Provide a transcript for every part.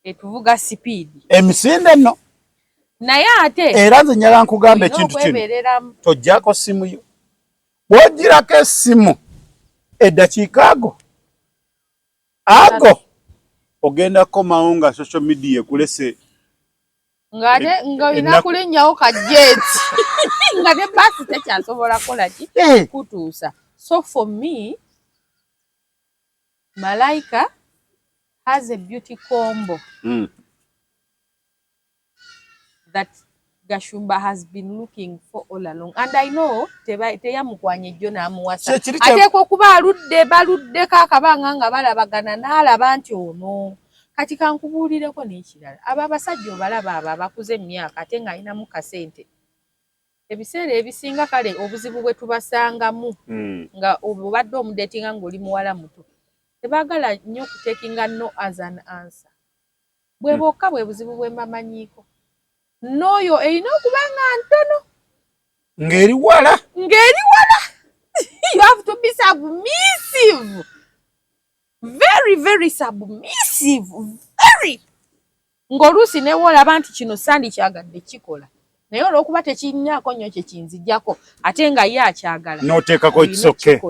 etuvuga speed emisinde nno naye ate era nze nyala nkugamba ekintu kino tojjako simu yo bw'ogirako essimu eddakiika ago ogenda kukomawo nga social media ekulese nga olina kulinnyawo kajjeeti nga ne baasi tekyasobola kukola ki kutuusa. So for me Malaika has a beauty combo that Gashumba has been looking for all along, and I know teyamukwanye jjo n'amuwasa ateekwa okuba baluddeko akabanga nga balabagana n'alaba nti ono. Kati kankubuulireko n'ekirala, abo abasajja obalaba abo abakuze emyaka ate ng'alinamu kasente, ebiseera ebisinga kale obuzibu bwe tubasangamu nga obadde omudeetinga ng'oli muwala muto tebaagala nnyo okuteekinga no as an answer. Bwe bwokka bwe buzibu bwe mbamanyiiko. N'oyo erina okuba nga ntono ng'eri wala you have to be submissive, very very submissive, very ng'oluusi neewolaba nti kino sandi kyagadde kikola naye olw'okuba tekinnyaako nnyo kye kinzijjako ate nga ye akyagala n'oteekako ekisoke.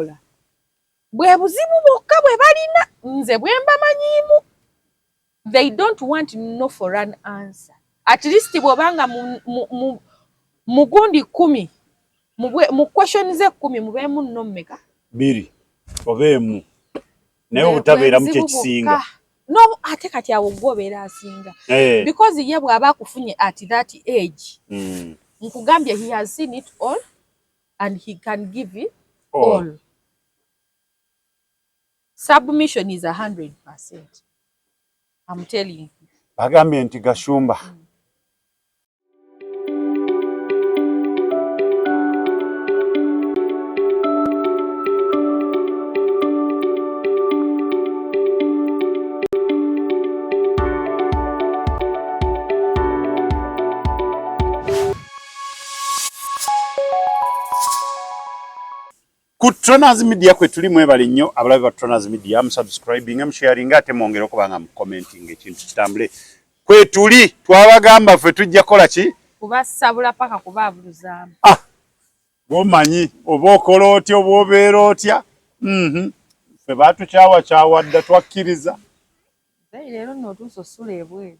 Bwe buzibu bwokka bwe balina nze bwe mbamanyiimu. They don't want no for an answer. At least bw'obanga mu gundi 10 mu question ze 10 mubeemu nno mmeka 2 oba 1 naye obutabeera mu kyekisinga. No, ate kati awo gwe obeera asinga because ye bw'aba akufunye at that age nkugambye he has seen it all and he can give it all. Submission is 100%. I'm telling you. Bagambye nti Gashumba ku Tronaz Media kwe tuli mwebale nnyo abalabe ba Tronaz Media subscribing sharing ate mwongere okubanga mu commenting ekintu kitambule kwe tuli twabagamba ffe tujja kola ki kubasabula paka kubabuluzaamu. Bomanyi oba okola otya oba obeera otya ffe batukyawadda twakkiriza. Leero nno otuusa osula ebweru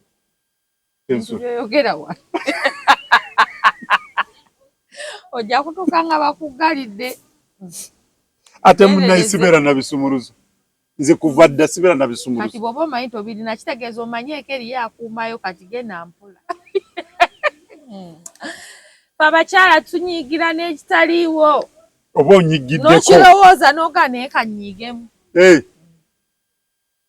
ntuyoyogera wa ojja kutuuka nga bakugalidde. Ate munnayi sibeera na bisumuluzo nze kuva dda sibeera na bisumuluzo. Kati bw'oba omanyi tobirina kitegeeza omanyeeko eriyo akuumayo kati genda mpula. Abakyala tunyiigira n'ekitaliiwo oba onyiggiddeko n'okirowooza n'oga naye kanyiigemu.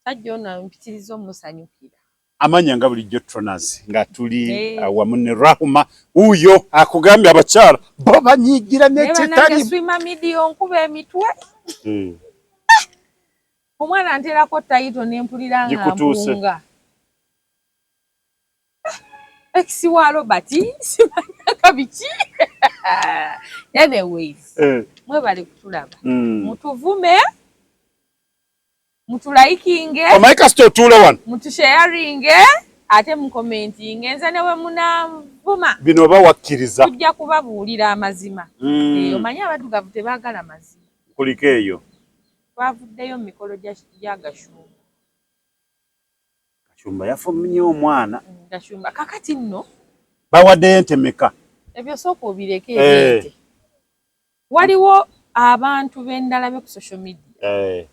Sajja ono mpitiriza omusanyukira. Amanya nga bulijjo Tronaz nga tuli awamu ne Rahuma uyo akugambye abakyala bo banyiigira n'ekitali swima midiyo nkuba emitwe. Omwana anterako tayito n'empulira nga mpunga. Ekissiwa Robert simanyaka biki. Anyways mwebale kutulaba mutuvume mutulaikinge omaika sto tule wano mutusharinge ate mukomentinge nze newe munavuma bino oba wakkiriza tujja kubabuulira amazima. Omanyi abaddugavu tebaagala mazima kuliko eyo twavuddeyo mu mikolo gya Gashumba. Gashumba yafumye omwana Gashumba kakati nno bawaddeyo ente meka ebyo sooka obireke ente. Waliwo abantu b'endala be ku social media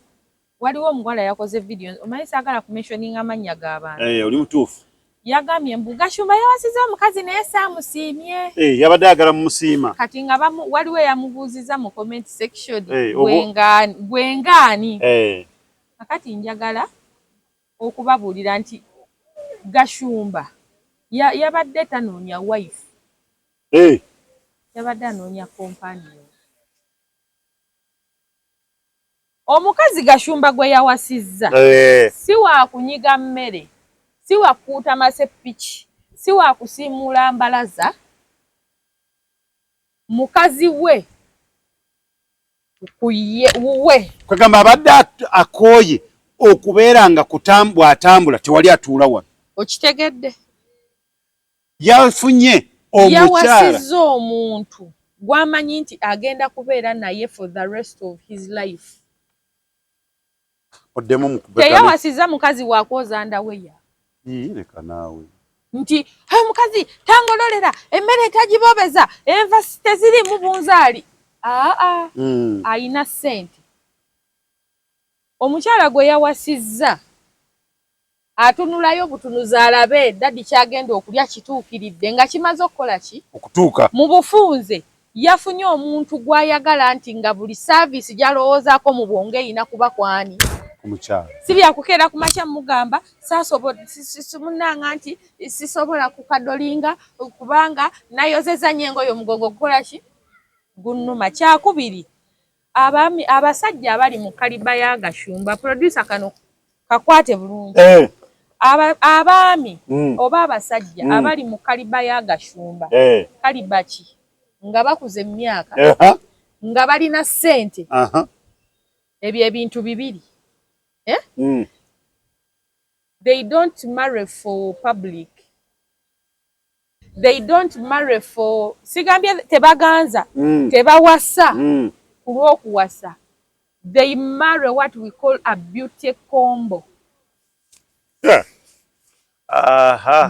waliwo omuwala yakoze video omanyi saagala ku mentioning amannya g'abantu. Oli mutuufu. Yagambye mbu Gashumba yawasiza omukazi naye saamusiimye. Yabadde agala mumusiima. Kati nga waliwo eyamubuuziza mu comment section gwengaani. Kakati njagala okubabuulira nti Gashumba yabadde tanoonya wife. Yabadde anoonya companion. Omukazi Gashumba gwe yawasizza si wa kunyiga mmere, si wa kuuta masepiki, si wa kusiimula mbalaza. Mukazi we wuwe kwegamba abadde akooye okubeera nga bw'atambula tewali atuula wano. Okitegedde? Yafunye omukyala. Yawasizza omuntu gwamanyi nti agenda kubeera naye for the rest of his life. Teyawasizza mukazi wakwoza ndaweya. Leka naawe. Nti mukazi tangololera emmere tagibobeza enva tezirimu bunzaali. Ayina ssente. Omukyala gwe yawasizza atunulayo butunuzi alabe dadi kyagenda okulya kituukiridde nga kimaze okukola ki? Okutuuka. Mu bufunze yafunye omuntu gw'ayagala nti nga buli saavisi gy'alowoozaako mu bwonge erina kuba kwani? Omukyala. Si byakukeera ku makya mugamba munanga nti sisobola kukadolinga kubanga nayozeza nnyo engoye omugongo gukola ki? Gunnuma. Kyakubiri, abasajja abali mu kaliba ya Gashumba, producer kano kakwate bulungi. Abaami oba abasajja abali mu kaliba ya Gashumba, kaliba ki? Nga bakuze mu myaka, nga balina ssente, ebyo ebintu bibiri. They don't marry for public. They don't marry for sigambye tebaganza, tebawasa kulw'okuwasa. They marry what we call a beauty combo.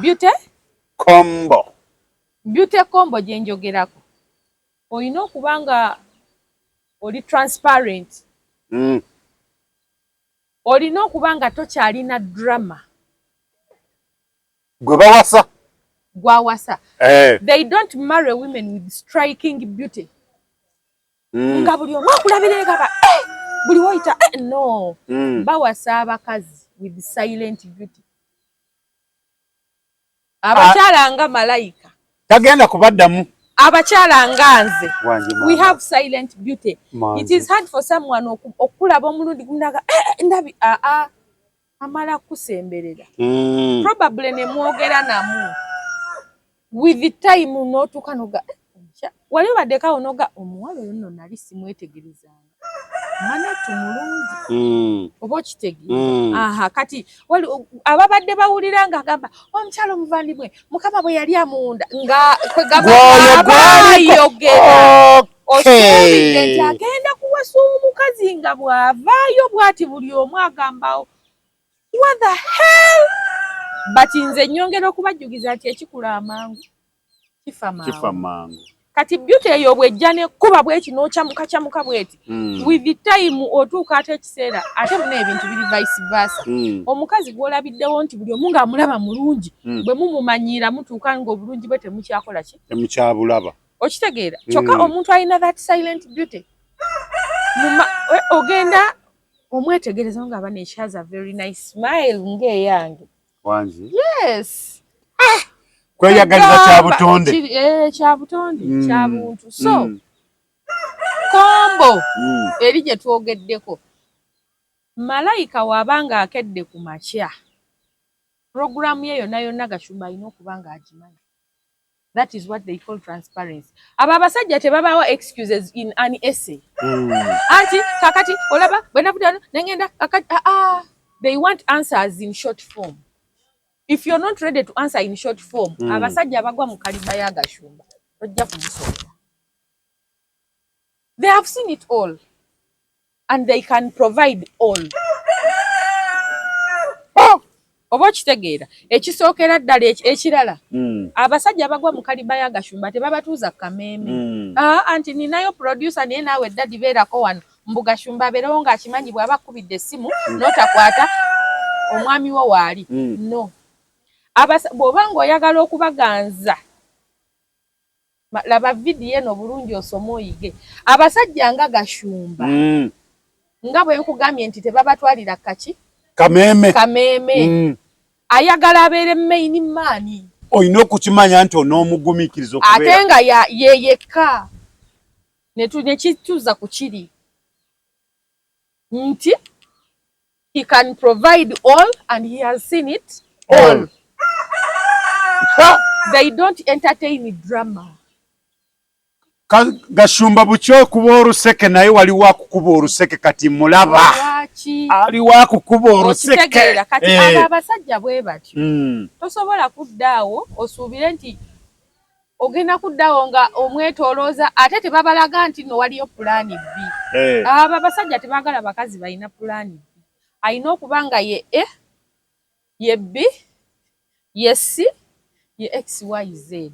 Beauty combo. Beauty combo gye njogerako. Olina okuba nga oli transparent. Olina okuba nga tokyalina drama. Gwe bawasa. Gwawasa. They don't marry women with striking beauty. Nga buli omu akulabira gaba buli woyita no. Bawasa abakazi with silent beauty. Abakyala nga malayika. Tagenda kubaddamu. Abakyala nga nze. We have silent beauty. It is hard for someone okulaba omulundi gunaga ndabi amala kusemberera. Probably ne mwogera namu. With the time n'otuuka noga wali baddeka onoga omuwala oyo nno nali simwetegerezanga. Mana tumulungi. Oba okitegeera. Kati wali ababadde bawulira nga agamba omukyala omuvandimwe Mukama bwe yali amunda nga bayogera. Osubidde nti agenda kuwasa omukazi nga bw'avaayo bw'ati buli omu agambawo. What the hell? But nze nnyongera okubajjukiza nti ekikula amangu kifa mangu. Kati beauty eyo bwejja nekkuba bw'eki n'okyamuka bw'eti. With the time otuuka ate ekiseera ate muna ebintu biri vice versa. Omukazi gw'olabiddewo nti buli omu ng'amulaba mulungi bwe mumumanyiira mutuuka ng'obulungi bwe temukyakola ki? Temukyabulaba. Okitegeera? Kyokka omuntu alina that silent beauty. Ogenda omwetegereza nga aba she has a very nice smile ng'eyange. Wanji? Yes. Kweyagaliza kya butonde. Kya butonde, kya buntu. So, kombo eri gye twogeddeko. Malayika wabanga akedde ku makya. Programu ye yonna Gashumba alina okuba nga agimanyi. That is what they call transparency. Abo abasajja tebabawa excuses in an essay. Anti kakati olaba bwenavudano nengenda kakati they want answers in short form. If you're not ready to answer in short form, abasajja abagwa mu kaliba ya Gashumba ojja kumusooka. They have seen it all and they can provide all. Oba kitegeera ekisookera ddala ekirala abasajja abagwa mu kaliba ya Gashumba tebabatuuza kameeme. Anti ninayo producer naye naawe dadi beerako wano mbu Gashumba abeerewo ng'akimanyi bw'aba akubidde essimu n'otakwata omwami wo waali. No. Bw'oba ng'oyagala okubaganza laba vidiyo eno bulungi osome oyige. Abasajja nga Gashumba nga bwe nkugambye nti tebabatwalira kaki? Kameeme. Ayagala abeere main man. Olina okukimanya nti onoomugumiikiriza okubeera. Ate nga yekka. Ne kituuza ku kiri. Nti he can provide all and he has seen it all. They don't entertain drama. Gashumba bukyo kuba oluseke naye waliwo akukuba oluseke kati mulaba. ki ali wa kukuba oluseke kati abo abasajja bwe batyo tosobola kuddaawo osuubire nti ogenda kuddaawo nga omwetolooza ate tebabalaga nti no waliyo pulaani B. Abo abasajja tebaagala bakazi balina pulaani B. Alina okuba nga ye A, ye B, ye C, ye XYZ.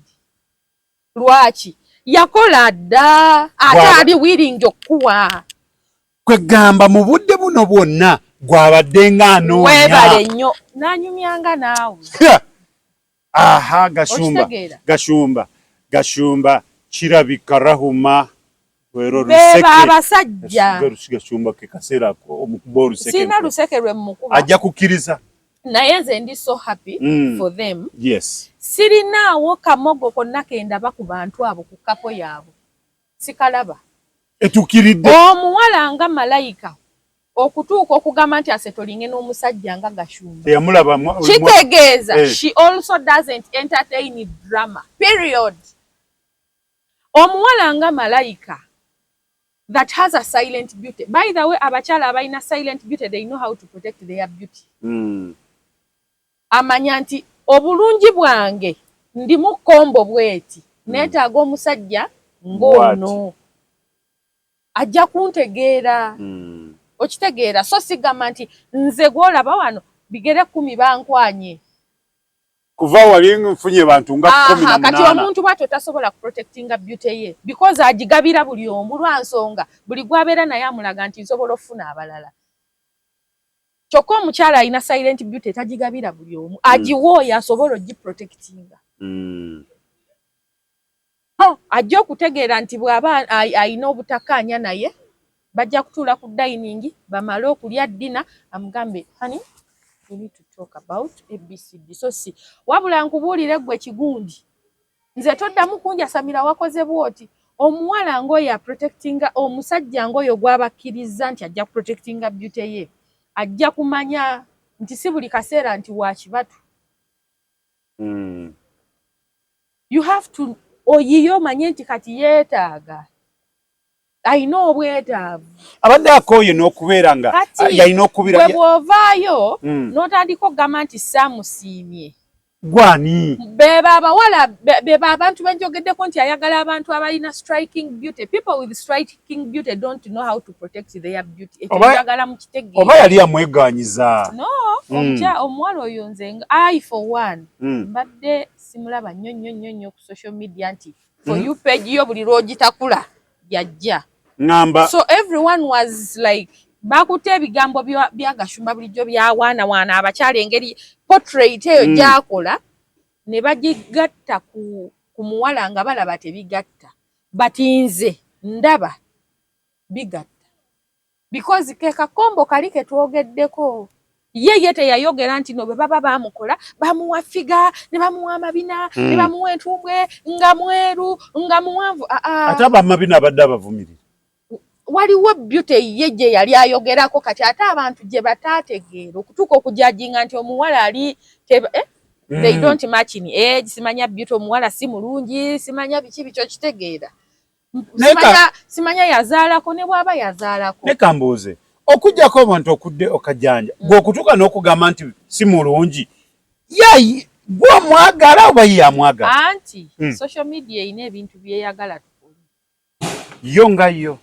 Lwaki? Yakola dda ate ali willing okuwa. Kwegamba mu budde buno bwonna gwabadde ng'anoonya. Weebale nnyo n'anyumyanga naawe. Aha, Gashumba kirabika Rahuma wero luseke. Beba abasajja. Gashumba ke kaseera omukuba oluseke. Sina luseke lwe mukuba. Ajja kukkiriza. Naye nze ndi so happy for them. Yes. Sirinaawo kamogo konna kendaba ku bantu abo ku kapo yaabo. Sikalaba. Etukiridde. Omuwala nga malayika okutuuka okugamba nti asetolinge n'omusajja nga Gashumba. Yamulaba kitegeeza she also doesn't entertain drama. Period. Omuwala nga malayika that has a silent beauty. By the way, abakyala abalina silent beauty, they know how to protect their beauty. Amanya nti obulungi bwange ndimu kombo bweti neetaaga omusajja ng'ono ajja kuntegeera. Okitegeera so sigamba nti nze gw'olaba wano bigere 10 bankwanye kuva wali nfunye bantu nga 18. Kati omuntu bw'atyo tasobola kuprotectinga beauty ye because agigabira buli omu lwa nsonga buli gwabeera naye amulaga nti nsobola okufuna abalala. Kyokka omukyala alina silent beauty tagigabira buli omu agiwooya asobola ogiprotectinga. Ajja okutegeera nti bw'aba alina obutakkaanya naye bajja kutuula ku dining bamale okulya ddina amugambe honey we need to talk about ABCD. So si wabula nkubuulire gwe kigundi nze toddamu kunjasamira wakoze bwoti. Omuwala ng'oyo protectinga omusajja ng'oyo gw'abakkiriza nti ajja protectinga beauty ye ajja kumanya nti si buli kaseera nti wa kibatu. You have to oyiyo omanye nti kati yeetaaga alina obwetaavu. Abadde akooye n'okubeera nga yalina okubira. Bwe bw'ovaayo n'otandika okugamba nti saamusiimye. Gwani? Beba abawala beba abantu benjogeddeko nti ayagala abantu abalina striking beauty. People with striking beauty don't know how to protect their beauty. Ekiyagala mu kitegeeza. Oba yali amwegaanyiza. No, omuwala oyo nze I for one. Mbadde simulaba nnyo ku social media nti for you page yo buli lwogitakula yajja. Ngamba. So everyone was like bakutte ebigambo bya Gashumba bulijjo byawaana abakyala engeri portrait eyo gyakola ne bagigatta ku muwala nga balaba tebigatta batinze ndaba bigatta because ke kakombo kali ke twogeddeko ye teyayogera nti no bwe baba bamukola bamuwa figa ne bamuwa amabina ne bamuwa entumbwe nga mweru nga muwanvu. Ate abamabina abadde abavumirira. Waliwo beauty ye gye yali ayogerako kati ate abantu gye bataategeera okutuuka okujajinga nti omuwala ali they don't match in age. Simanya beauty omuwala si mulungi simanya biki kitegeera simanya yazaalako ne bw'aba yazaalako. Ne kambuuze okujjako abantu okudde okajanja gwe okutuuka n'okugamba nti si mulungi yayi gwe mwagala oba ye amwagala. Anti social media erina ebintu byeyagala tukole yo nga yo.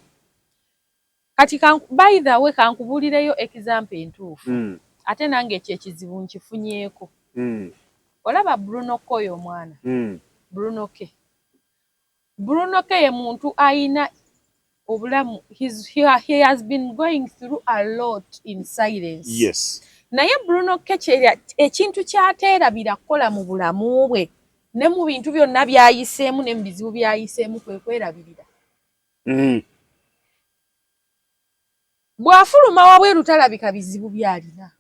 Kati by the way kankubuulireyo example entuufu ate nange ekyo ekizibu nkifunyeeko. Olaba Bruno K oyo omwana Bruno K ye muntu ayina obulamu he has been going through a lot in silence. Yes. Naye Bruno K ekintu kyateerabira kukola mu bulamu bwe ne mu bintu byonna byayiseemu ne mu bizibu byayiseemu kwe kwerabirira. Bw'afuluma wabweru talabika bizibu byalina.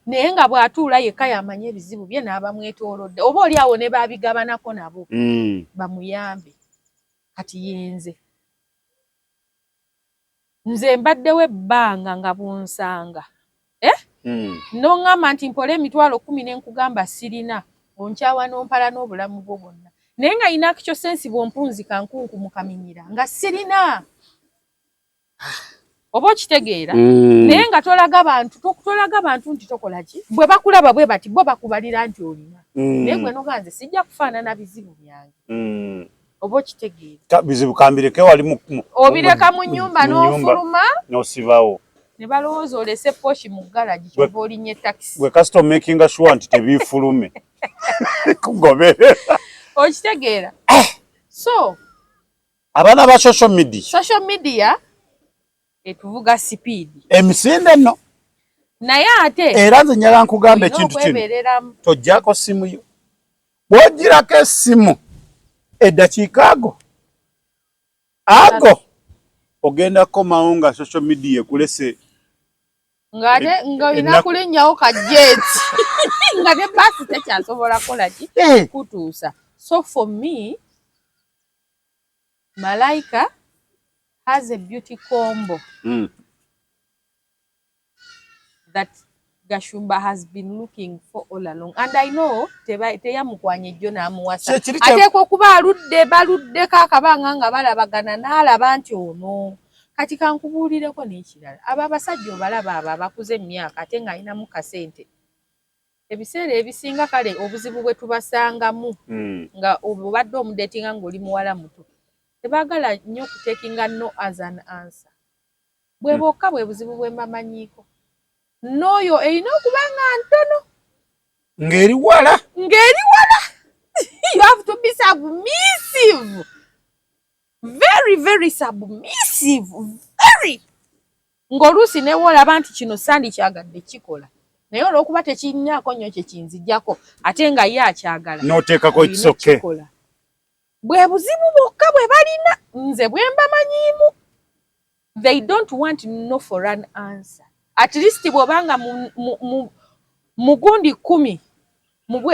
Naye nga bw'atuula yekka yamanya ebizibu bye n'abamwetoolodde oba oli awo ne baabigabanako nabo bamuyambe. Kati yenze nze mbaddewo ebbanga nga bunsanga n'oŋŋamba nti mpole emitwalo 10 ne nkugamba sirina onkyawa n'ompala n'obulamu bwo bwonna naye nga yina kyo sensi bw'ompunzi kankunku mukaminyira nga sirina. oba okitegeera naye nga tolaga bantu nti tokola ki bwe bakulaba bwe bati bo bakubalira nti olina naye gwe noganze sijja kufaanana bizibu byange oba okitegeera bizibu kambireke wali obireka mu nnyumba n'ofuluma n'osibawo ne balowooza olese poshi mu ggalagi kyova olinnye takisi gwe kasito making sure nti tebiifulume kugoberera okitegeera so abaana ba social media etuvuga sipiidi emisinde nno naye ate era nze nyala nkugamba ekintu kino tojjako simu yo bw'ogirako essimu eddakiika ago ogenda kukomawo nga social media ekulese ng'ate ng'olina kulinnyawo kajeeti nga ne baasi tekyasobola kola ki kutuusa. So for me, Malaika has a beauty combo that Gashumba has been looking for all along. And I know teyamukwanye jjo n'amuwasa. Ateekwa okuba baluddeko akabanga nga balabagana n'alaba nti ono. Kati kankubuulireko n'ekirala. Abo abasajja obalaba abo abakuze emyaka ate ng'alinamu kasente. Ebiseera ebisinga kale obuzibu bwe tubasangamu nga obadde omudeetinga ng'oli muwala muto. Tebaagala nnyo okuteekinga no as an answer. Bwe bwokka bwe buzibu bwe mbamanyiiko. N'oyo erina okuba nga ntono. Ng'eri wala. You have to be submissive. Very, very submissive. Very. Ng'oluusi ne wolaba nti kino sandi kyagadde kikola. Naye olw'okuba tekinnyaako nnyo kye kinzijjako ate nga ye akyagala. N'oteekako ekisoke. Bwe buzibu bwokka bwe balina nze bwe mbamanyiimu. They don't want no for an answer. At least bw'obanga mu gundi 10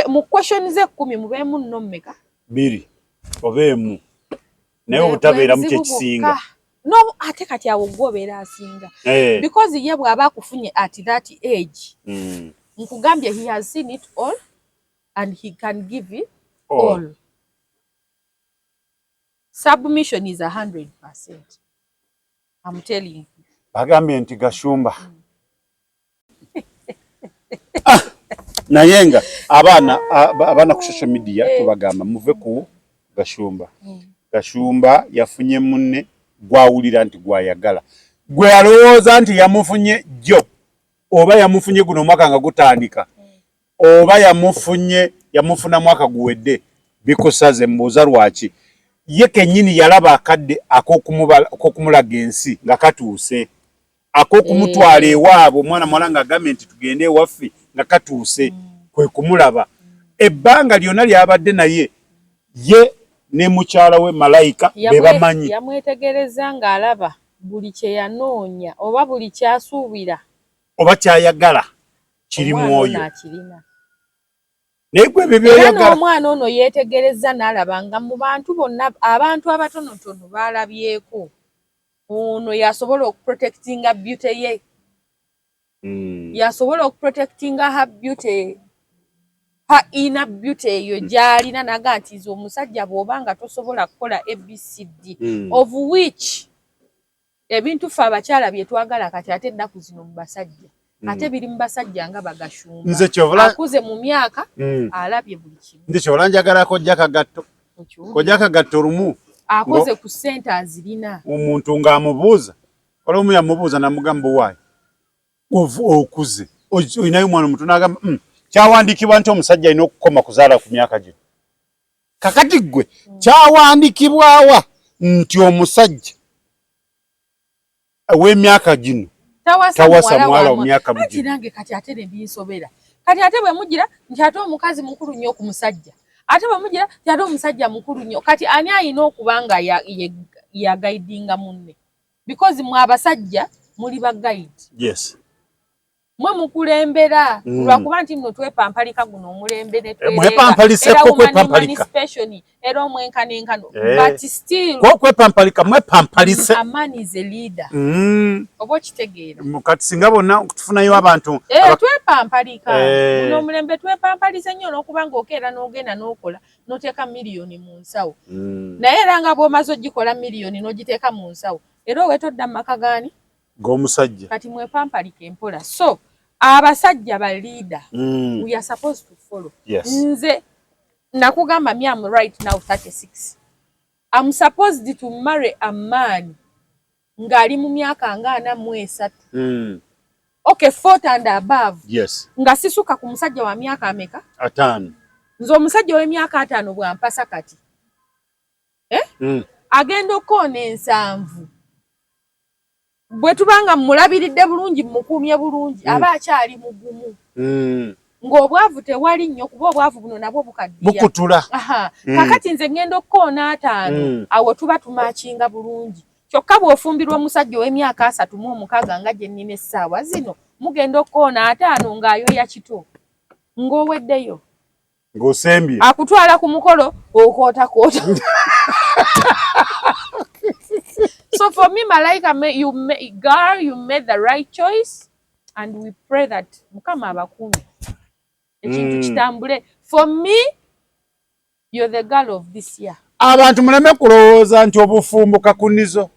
mu question ze 10 mubeemu nno mmeka? 2 oba 1 naye obutabeeramu kye kisinga. No, ate kati awo gwobeera asinga. Because ye bw'aba akufunye at that age. Nkugambye he has seen it all and he can give it all. Submission is 100%. I'm telling you. Bagambye nti Gashumba. Naye nga abaana ku social media tubagamba muve ku Gashumba. Gashumba yafunye munne gwawulira nti gwayagala. Gwe alowooza nti yamufunye jjo oba yamufunye guno mwaka nga gutandika oba yamufuna mwaka guwedde bikusaze mbuuza lwaki. Ye kennyini yalaba akadde ak'okumulaga ensi nga katuuse. Ak'okumutwala ewaabwe omwana muwala ng'agambye nti tugende ewaffe nga katuuse kwe kumulaba. Ebbanga lyonna lyabadde naye ye ne mukyala we Malaika be bamanyi. Yamwetegereza ng'alaba buli kye yanoonya oba buli kyasuubira oba kyayagala kiri mu oyo. Naye gwe bye byayagala. Omwana ono yeetegereza n'alaba nga mu bantu bonna abantu abatonotono baalabyeko ono yasobola okuprotectinga beauty ye. Yasobola okuprotectinga her beauty, her inner beauty eyo gy'alina naga nti nze omusajja bw'obanga tosobola kukola ABCD of which ebintu ffe abakyala bye twagala kati ate ennaku zino mu basajja ate biri mu basajja nga Bagashumba. Nze kyovola akuze mu myaka alabye buli kimu. Nze kyovola njagala kojja kagatto lumu akoze ku ssente azirina. Omuntu ng'amubuuza olumu yamubuuza namugamba waayi okuze olinayo omwana omuto n'agamba kyawandiikibwa nti omusajja alina okukoma kuzaala ku myaka gino. Kakati ggwe kyawandiikibwawa nti omusajja w'emyaka gino tawasa mwala mu myaka gino. Kirange kati ate ne binsobera. Kati ate bwe mugira nti ate omukazi mukulu nnyo ku musajja. Ate bwe mugira nti ate omusajja mukulu nnyo. Kati ani alina okuba nga yagaidinga munne? Because mwe abasajja muli ba guide. Yes. Mwe mukulembera lwakuba nti nno twepampalika guno omulembe ne mwepampaliseko kwepampalika era omwenkanenkano but still kwepampalika mwepampalise. A man is a leader. Oba okitegeera kati singa bonna tufunayo abantu twepampalika guno omulembe twepampalise nnyo n'okuba ng'okeera n'ogenda n'okola n'oteeka miliyoni mu nsawo naye era nga bw'omaze ogikola miliyoni n'ogiteeka mu nsawo era owetodda mu maka gaani G'omusajja. Kati mwepampalike mpola. So, abasajja ba leader, we are supposed to follow. Yes. Nze, nakugamba me I'm right now 36. I'm supposed to marry a man ngali mu myaka nga 43. Okay, 40 and above. Yes. Nga sisuka ku musajja wa myaka ameka? 5. Nze omusajja w'emyaka 5 bwampasa kati. Agenda okkoona 7. Bwe tubanga mmulabiridde bulungi mmukuumye bulungi aba akyali mugumu. Ng'obwavu tewali nnyo kuba obwavu buno nabwo bukaddiya. Bukutula. Kakati nze ngenda okkoona 5 awo tuba tumakinga bulungi. Kyokka bw'ofumbirwa omusajja ow'emyaka 36 nga gye nnina essaawa zino mugenda okkoona 5 ng'ayoya kito. Ng'oweddeyo. Ng'osembye. Akutwala ku mukolo okootakoota. So for me, Malaika, you made the right choice, and we pray that mukama abakumi ekintu kitambule. For me, you're the girl of this year. Abantu muleme kulowooza nti obufumbo kakunizo.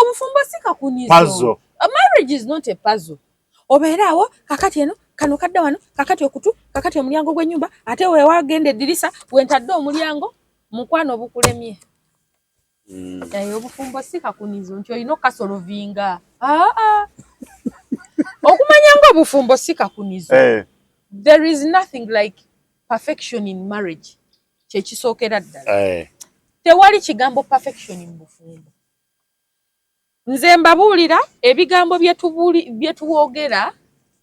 Obufumbo si kakunizo. Puzzle. A marriage is not a puzzle. Obeeraawo kakati eno kano kadda wano kakati okutu kakati omulyango gw'ennyumba ate weewagenda eddirisa wentadde omulyango mukwano obukulemye. Obufumbo si kakunizo nti olina okasolovinga. Okumanya ng'obufumbo si kakunizo. There is nothing like perfection in marriage. Kyekisookera ddala. Tewali kigambo perfection mu bufumbo. Nze mbabuulira ebigambo bye tuwoogera,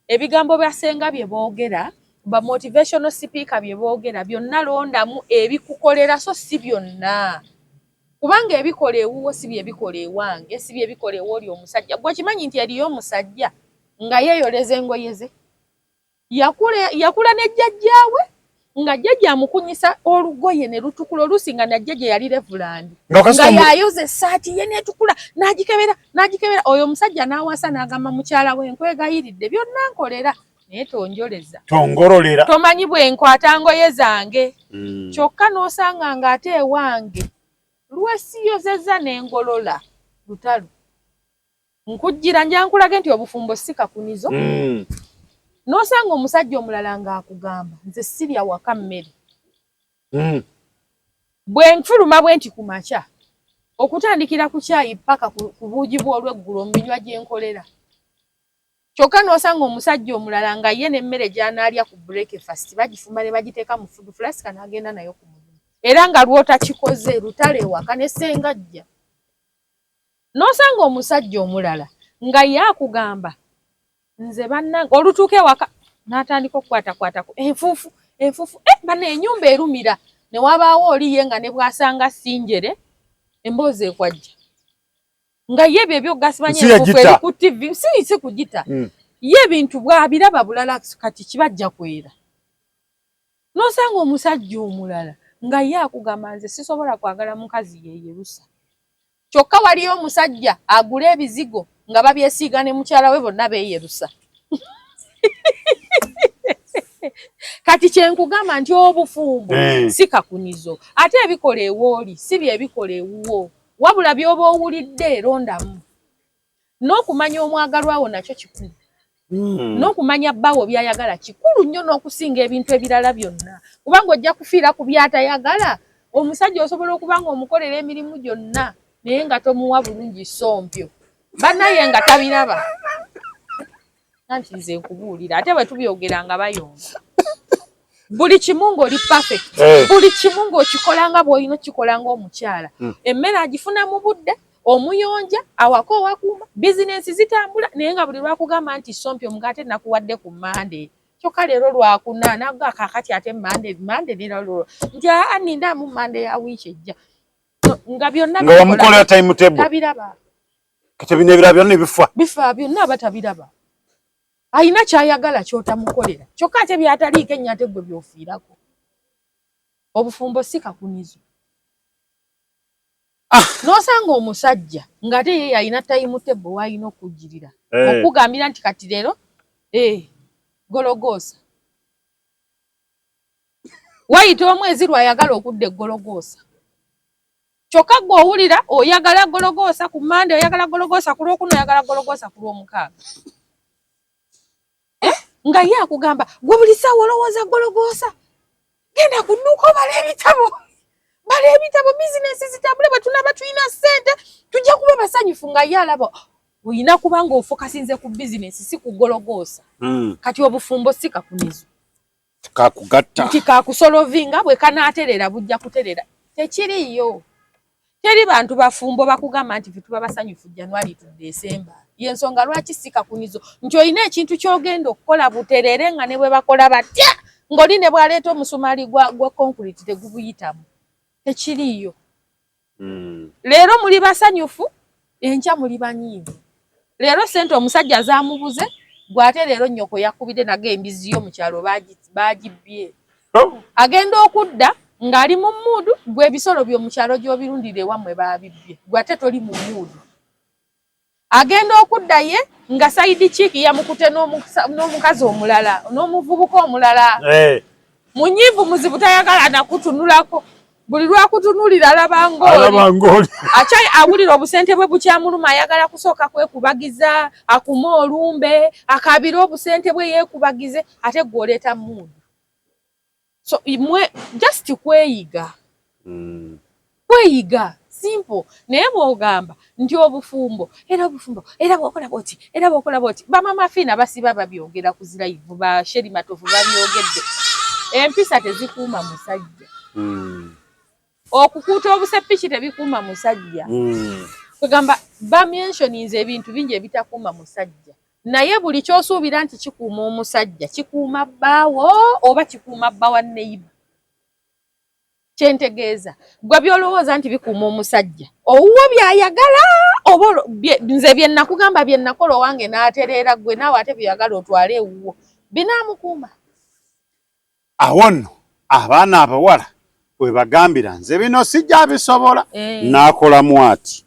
ebigambo byasenga bye boogera, ba motivational speaker bye boogera, byonna londamu ebikukolera so si byonna. Kubanga ebikola ewuwo si bye bikola ewange, si bye bikola ewoli omusajja. Gwe kimanyi nti eriyo omusajja nga yeeyoleza engoye ze. Yakula ne jjajjaawe nga jjajja amukunyisa olugoye ne lutukula olusinga na jjajja yali Reverand. Nga yayoza essaati ye netukula n'agikebera. Oyo omusajja n'awasa n'agamba mukyala we nkwegayiridde byonna nkolera naye tonjoleza. Tongorolera. Tomanyi bwe nkwata ngoye zange. Kyokka n'osanga ng'ate ewange lwesiyozeza n'engolola lutalo. Nkujjira njankulage nti obufumbo si kakunizo. N'osanga omusajja omulala ng'akugamba nze sirya waka mmere. Bwe nfuluma bwe nti ku makya okutandikira ku kyayi paka ku buugi bw'olweggulo mu minywa gyenkolera. Kyokka n'osanga omusajja omulala nga ye n'emmere gy'anaalya ku breakfast bagifumba ne bagiteeka mu food flask n'agenda nayo ku mulimu. Era nga lw'otakikoze lutale waka ne sengajja. N'osanga omusajja omulala nga ye akugamba nze bannange olutuuke waka n'atandika okukwatakwatako enfuufu. Bano ennyumba erumira ne wabaawo oli ye nga ne bw'asanga sinjere emboozi ekwajja. Nga ye bye gasibanye enfuufu eri ku TV si kugita. Ye ebintu bw'abiraba bulala kati kibajja kwera. N'osanga omusajja omulala nga ye akugamba nze sisobola kwagala mukazi yeeyerusa. Kyokka waliyo omusajja agula ebizigo nga babyesiiga ne mukyala we bonna beeyerusa. Kati kyenkugamba nti obufumbo si kakunizo. Ate ebikola ewooli si bye bikola ewuwo. Wabula by'oba owulidde rondamu. N'okumanya omwagalwawo nakyo kikulu. N'okumanya bbaawo by'ayagala kikulu nnyo n'okusinga ebintu ebirala byonna. Kubanga ojja kufiira ku by'atayagala. Omusajja osobola okuba ng'omukolera emirimu gyonna naye nga tomuwa bulungi sompyo. Bannaye nga tabiraba. Nanti nze nkubuulira ate bwe tubyogera nga bayonga. Buli kimu ng'oli perfect. Buli kimu ng'okikola nga bw'olina okikola ng'omukyala. Emmere agifuna mu budde, omuyonja, awaka owakuuma, bizinensi zitambula naye nga buli lwakugamba nti sompyo omugaate nakuwadde ku Mande. Kyokka leero lwakuna nagga kaakati ate Mande leero nti ninda mu Mande ya wiiki ejja. Nga byonna nga wamukolera timetable. Tabiraba. Kati bino ebirala byonna bifa. Bifa byonna batabiraba. Ayina kyayagala ky'otamukolera. Kyokka ate byataliiko ennyo ate gwe by'ofiirako. Obufumbo si kakunizo. N'osanga omusajja ng'ate ye alina timetable w'alina okujjirira. Okugambira nti kati leero Gologoosa. Wayita omwezi lwayagala okudda eGologoosa. Kyokka gwe owulira oyagala Gologosa ku Mande, oyagala Gologosa ku Lwokuna, oyagala Gologosa ku Lwomukaaga. Nga ye akugamba gwe buli ssaawa olowooza Gologosa. Genda ku nnuuka obala ebitabo. Bala ebitabo, bizinesi zitambule, bwe tunaba tulina ssente tujja kuba basanyufu. Nga ye alaba oyina kuba ng'ofokasinze ku bizinesi si ku Gologosa. Kati obufumbo si kakunizo. Kakugatta. Nti kakusolovinga bwe kanaaterera bujja kuterera. Tekiriyo. Teri bantu bafumbo bakugamba nti ffe tuba basanyufu January to December. Yensonga lwaki si kakunizo. Nti olina ekintu ky'ogenda okukola buterere nga ne bwe bakola batya. Ng'oli ne bw'aleeta omusumaali gwa concrete tegubuyitamu. Tekiriyo. Leero muli basanyufu, enkya muli banyiivu. Leero ssente omusajja zaamubuze, gw'ate leero nnyoko yakubide nago embizi yo mu kyalo baagibbye. Agenda okudda ng'ali mu mmuudu, gwe ebisolo by'omu kyalo gy'obirundira ewammwe baabibbye. Gw'ate toli mu mmuudu. Agenda okudda ye nga Saidi Chiki yamukute n'omukazi omulala, n'omuvubuka omulala. Munyiivu muzibu tayagala nakutunulako. Buli lwakutunulira alaba ng'oli. Akyali awulira obusente bwe bukyamuluma ayagala kusooka kwekubagiza, akuma olumbe, akabira obusente bwe yeekubagize, ate gw'oleeta mmuudu. So just kweyiga. Kweyiga. Simple. Naye bw'ogamba nti obufumbo, era bw'okola bw'oti, era bw'okola bw'oti. Bamama Fiina basiba babyogera ku zirayivu, ba Sheri Matovu babyogedde. Empisa tezikuuma musajja. Okukuuta obuseppiki tebikuuma musajja. Kugamba bamentioninze ebintu bingi ebitakuuma musajja. Naye buli ky'osuubira nti kikuuma omusajja, kikuuma bbaawo oba kikuuma bba wa neiba. Kyentegeeza gwe byolowooza nti bikuuma omusajja owuwo byayagala oba nze bye nakugamba bye nakola owange n'atereera gwe naawe ate byayagala otwale ewuwo binaamukuuma. Awo nno abaana abawala bwe bagambira nze bino sijja bisobola n'akolamu ati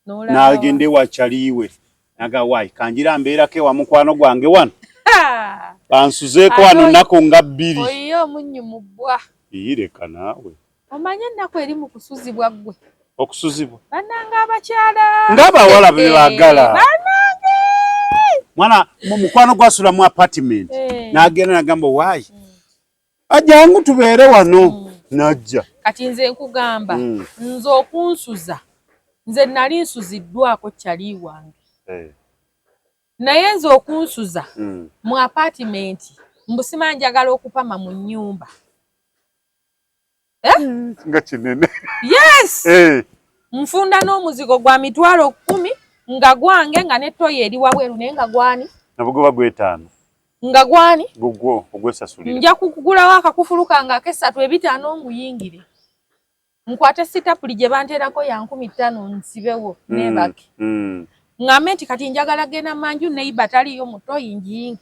n'agenda ewa kyaliiwe nagawaayi kanjira mbeerako ewa mukwano gwange wano bansuzeeko wano nnaku nga 2. Oyiye omunnyu mu bbwa. Iyireka naawe. Omanye ennaku eri mu kusuzibwa ggwe. Okusuzibwa? Bannange abakyala. Ng'abawala be baagala. Bannange! Mwana mu mukwano gwasula mu apartment. N'agenda n'agamba waayi. Ajangu tubeere wano. Najja. Kati nze nkugamba. Nze okunsuza. Nze nali nsuziddwako kyali wange. Naye nze okunsuza mu apartment mbusima njagala okupama mu nnyumba. Nga kinene. Yes! Nfunda n'omuzigo gwa mitwalo 10 nga gwange nga ne toyi eri wabweru naye nga gwani? Nabugoba gw'etaano. Nga gwani? Gugwo ogwesasulira. Nja kukugulawo akakufulu kange ak'essatu 5 nguyingire. Nkwate sitapuli gye banteerako ya 15 nsibewo neebake. Ngambe nti kati njagala genda manju neiba taliyo mu toyi njingi.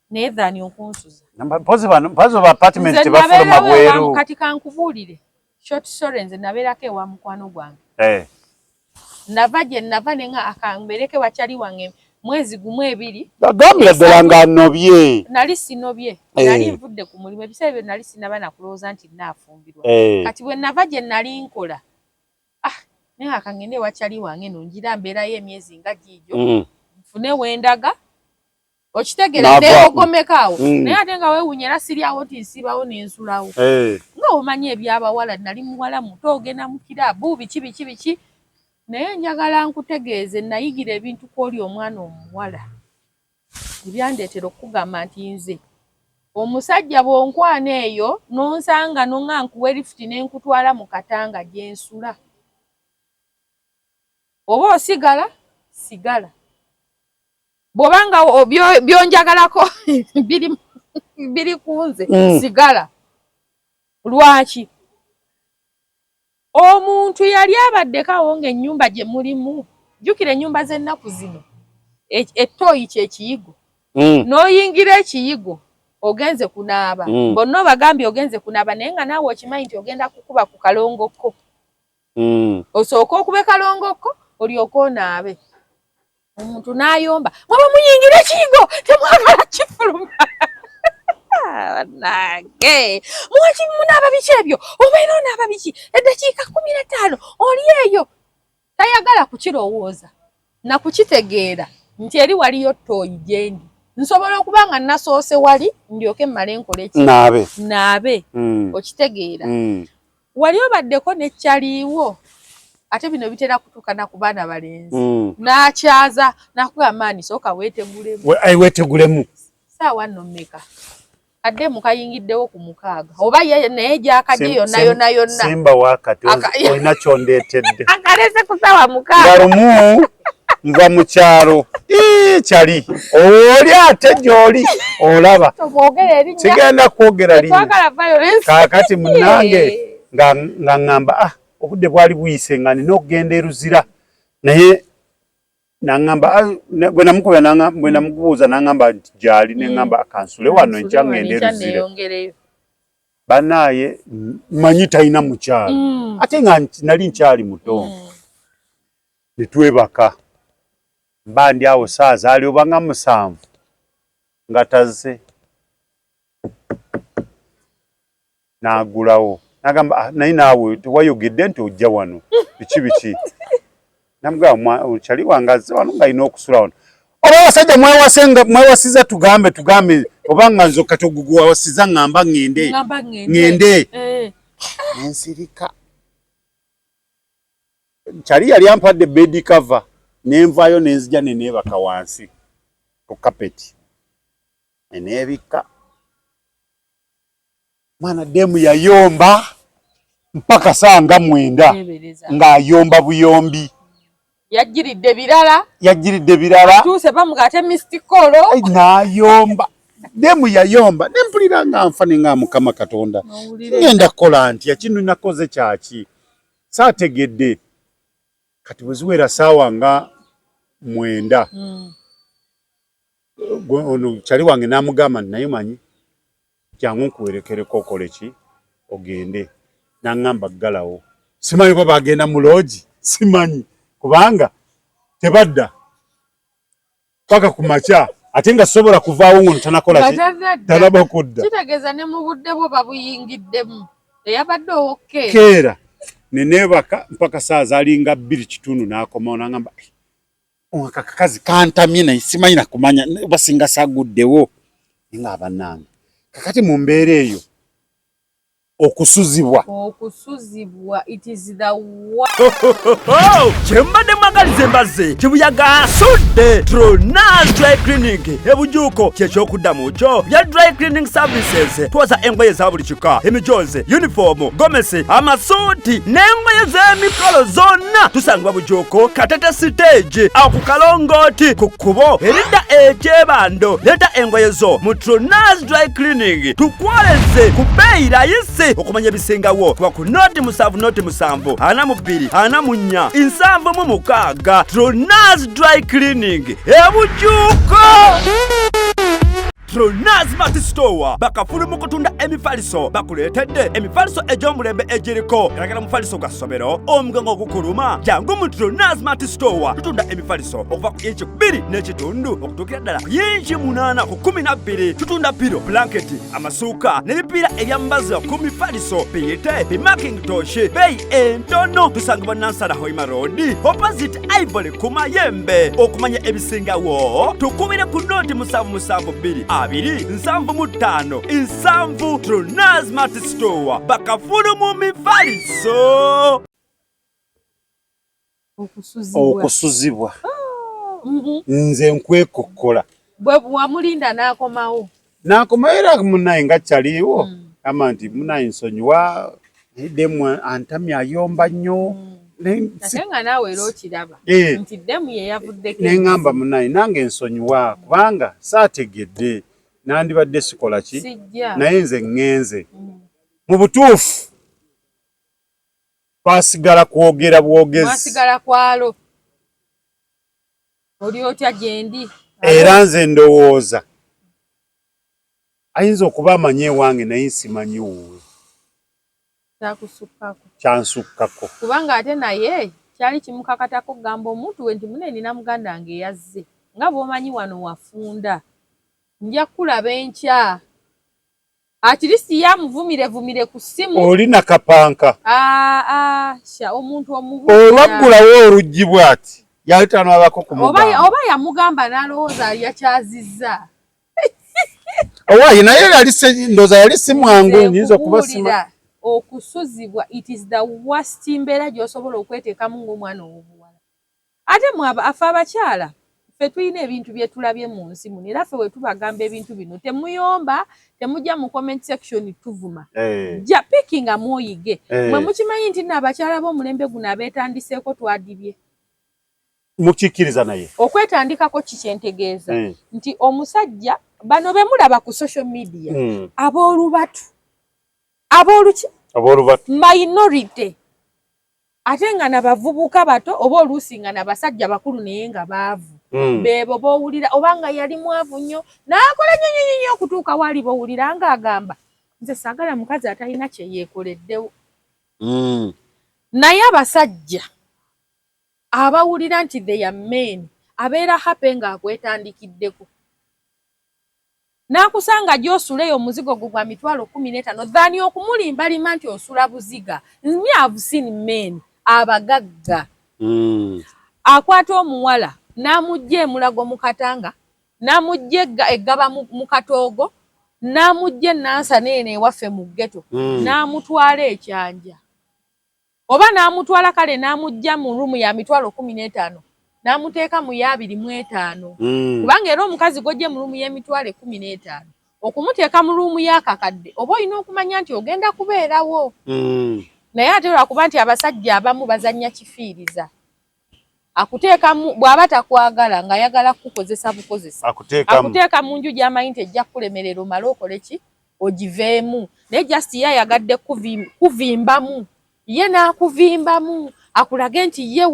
Naye dhani okunsuza. Mpazo ba apartment tebafuluma bweru. Kati kankubuulire. Short story nze nabeerako ewa mukwano gwange. Nava gye nava nenga akambereke wakyali wange mwezi gumu 2. Bagambira ddala nga nobye. Nali sinobye. Nali nvudde ku mulimu ebiseera byo nali sinaba nakulowooza nti naafumbirwa. Kati bwe nava gye nali nkola. Naye akangende wakyali wange nongira mbeerayo emyezi nga giijo. Nfune wendaga. Okitegera neogomekaawo. Naye ate nga weewunya era siryawo ti nsibawo n'ensulawo. Nga omanyi eby'abawala nali muwala muto ogenda mu kiraabu biki. Naye njagala nkutegeeze nayigira ebintu kw'oli omwana omuwala. Ebyandeetera okugamba nti nze omusajja bw'onkwana eyo n'onsanga n'onga nkuwa lifuti n'enkutwala mu katanga gye nsula. Oba osigala, sigala. Bw'obanga byonjagalako biri kunze, sigala. Lwaki? Omuntu yali abaddekawo ng'ennyumba gye mulimu. Jjukira ennyumba z'ennaku zino. Ettooyi kyekiyigo. N'oyingira ekiyigo, ogenze kunaaba. Bonna obagambye ogenze kunaaba naye nga naawe okimanyi nti ogenda kukuba ku kalongokko. Osooka okube kalongokko, olyoke onaabe. Omuntu n'ayomba. Mwaba muyingira ekiyigo, temwagala kifuluma. Nange mwaki munaba biki ebyo obeera onaaba biki eddakiika 15 oli eyo tayagala kukirowooza na kukitegeera nti eri waliyo ttooyi gyendi nsobola okuba nga nasoose wali ndyoke mmale nkole eki naabe okitegeera wali obaddeko nekyaliiwo ate bino bitera kutukana ku baana balenzi n'akyaza nakugamba maani sooka weetegulemu saawa nno mmeka kadde mukayingiddewo ku 6 oba ye naye gyakadde yonna simba wakati olina kyondeetedde akalese ku saawa 6 nga lumu nva mu kyalo kyali oli ate gy'oli olaba sigenda kwogera linnya kaakati munnange nga ŋŋamba obudde bwali buyise nga nina okugenda eruzira naye naŋŋamba bwe namukubya bwe namukubuuza naŋŋamba nti gyali ne ŋŋamba akansule wano enkya ŋŋenda eruzira bannaaye manyi talina mukyalo ate nga nali nkyali muto ne twebaka mba ndi awo saaza ali oba nga 7 nga tazze n'agulawo n'agamba naye naawe tewayogedde nti ojja wano biki namugamba kyali wange azze wano ng'alina okusula wano oba abasajja mwewasiza tugambe oba nga nze kati ogugwawasiza ŋŋamba ŋŋende nensirika kyali yali ampadde bedi cover nenvaayo nenzija neneebaka wansi ku kapeti eneebikka mwana demu yayomba mpaka saa nga 9 ng'ayomba buyombi yajjiridde birala tuuse bamugate mistikolo n'ayomba demu yayomba nempulira nga nfa nenga Mukama Katonda ngenda kukola ntya kino nakoze kyaki saategedde kati bwe ziwera saawa nga 9 ono kyali wange n'amugamba naye manyi jangu nkuwerekereko okole ki ogende n'aŋŋamba ggalawo simanyi ko bagenda mu loogi simanyi kubanga tebadda paka ku makya ate nga sobola kuvaawo ngono tanakola ki talaba kudda kitegeeza ne mu budde bwo babuyingiddemu eyabadde owokke keera neneebaka mpaka saa zaalinga 2 n'akomawo n'aŋŋamba akakazi kantamye naye simanyi nakumanya basinga saguddewo nga abannange kakati mu mbeera eyo okusuzibwa it is the kyembadde mwagaliza embazze kibuyaga asudde Tronas Dry Cleaning ebujuuko kyekyokuddamu kyo bya dry cleaning services twoza engoye za buli kika emijoze uniform gomesi amasuuti n'engoye z'emikolo zonna tusangibwa bujuuko Katete stage awo ku Kalongooti ku kkubo eridda ekyebando leeta engoye zo mu Tronas Dry Cleaning tukwoleze ku bbeeyi layisi okumanya ebisingawo kuba ku noti 7 42 44 76 Tronas Dry Cleaning ebujuuko Tronas Mart Store bakafulu mu kutunda emifaliso bakuleetedde emifaliso egy'omulembe egiriko eragala mufaliso gwa ssomero omugongo ogukuluma jangu mu Tronas Mart Store tutunda emifaliso okuva ku inchi 2 n'ekitundu okutuukira ddala ku inchi 8 ku 12 tutunda piro blanketi amasuuka n'ebipiira ebyambaza ku mifaliso biyite bimakintosh beeyi entono tusangibwa Nansana Hoima Road opposite Ivory ku Mayembe okumanya ebisingawo tukubire ku noti 772 275 Tronas Mart Store bakafulu mu mifaliso okusuzibwa nze nkwekokkola bwe wamulinda n'akomawo era munaye nga kyaliwo ama nti munaye nsonyiwa demu antamye ayomba nnyo nga naawe era okiraba nti demu ye yavuddeko neŋŋamba munaye nange nsonyiwa kubanga saategedde nandibadde sikola ki naye nze ŋŋenze mu butuufu twasigala kwogera bwogezi mwasigala kwalo oli otya gyendi era nze ndowooza ayinza okuba amanyi ewange naye simanyi wuwe kyansukkako kubanga ate naye kyali kimukakatako kugamba omuntu we nti munene nina muganda wange eyazze nga bw'omanyi wano wafunda nja kulaba enkya Atirisi yamuvumire ku ssimu. Oli na kapanka. Sha omuntu omuvumira. Olwaggulawo oluggi bw'ati. Yayitano abako ku mugamba. Oba yamugamba n'alowooza yakyazizza. Owaye naye ndoza yali si mwangu nyinza kubasima. Okusuzibwa, it is the worst mbeera gy'osobola okweteekamu ng'omwana ow'obuwala. Ate mwaba afa abakyala. Ffe tulina ebintu bye tulabye mu nsi muno era ffe we tubagamba ebintu bino temuyomba temujja mu comment section tuvuma ja pickinga mwoyige mwe mukimanyi nti n'abakyala b'omulembe guno abeetandiseeko twadibye mukikkiriza naye okwetandikako kikyentegeeza nti omusajja bano be mulaba ku social media aboolubatu minority ate nga nabavubuka bato oba oluusi nga nabasajja bakulu naye nga baavu bebo bowulira obanga yali mwavu nnyo n'akola nnyo okutuuka wali bowulira ng'agamba nze saagala mukazi atalina kye yeekoleddewo naye abasajja abawulira nti they are men abeera happy ng'akwetandikiddeko n'akusanga gy'osuleyo omuzigo gwo gwa 15,000 dhani okumulimbalima nti osula buziga. Me have seen men abagagga akwata omuwala n'amujja emulago mu katanga n'amujja eggaba mu katoogo n'amujja enansa neene ewaffe mu ggeto n'amutwala ekyanja oba n'amutwala kale n'amujja mu rumu ya 15,000 n'amuteeka mu ya 25 kubanga era omukazi gojje mu rumu ye 15,000 okumuteeka mu rumu y'akakadde oba olina okumanya nti ogenda kubeerawo naye ate lwakuba nti abasajja abamu bazannya kifiiriza akuteekamu bw'aba takwagala ng'ayagala kukozesa bukozesa akuteeka mu nju gy'amanyi nti ejja kulemerera omale okole ki ogiveemu naye just ye ayagadde kuvimbamu ye n'akuvimbamu akulage nti ye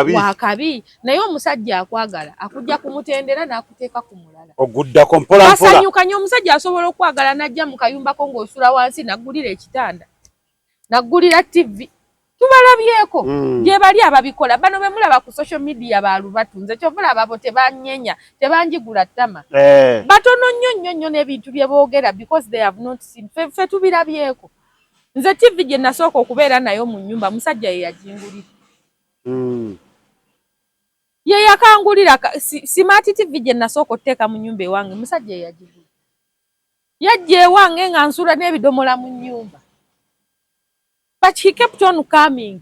wakabi naye omusajja akwagala akujja kumutendera n'akuteeka ku mulala oguddako mpola basanyuka nnyo omusajja asobola okwagala n'ajja mu kayumbako ng'osula wansi n'aggulira ekitanda n'aggulira TV tubalabyeko gye bali ababikola bano be mulaba ku social media baalubatunze kyovulaba abo tebanyenya tebanjigula ttama batono nnyo n'ebintu bye boogera because they have not seen ffe tubirabyeko nze TV gye nasooka okubeera nayo mu nnyumba musajja ye yagingulira ye yakangulira smart TV gye nasooka otteeka mu nnyumba ewange musajja ye yagingulira yajja ewange nga nsula n'ebidomola mu nnyumba but he kept on coming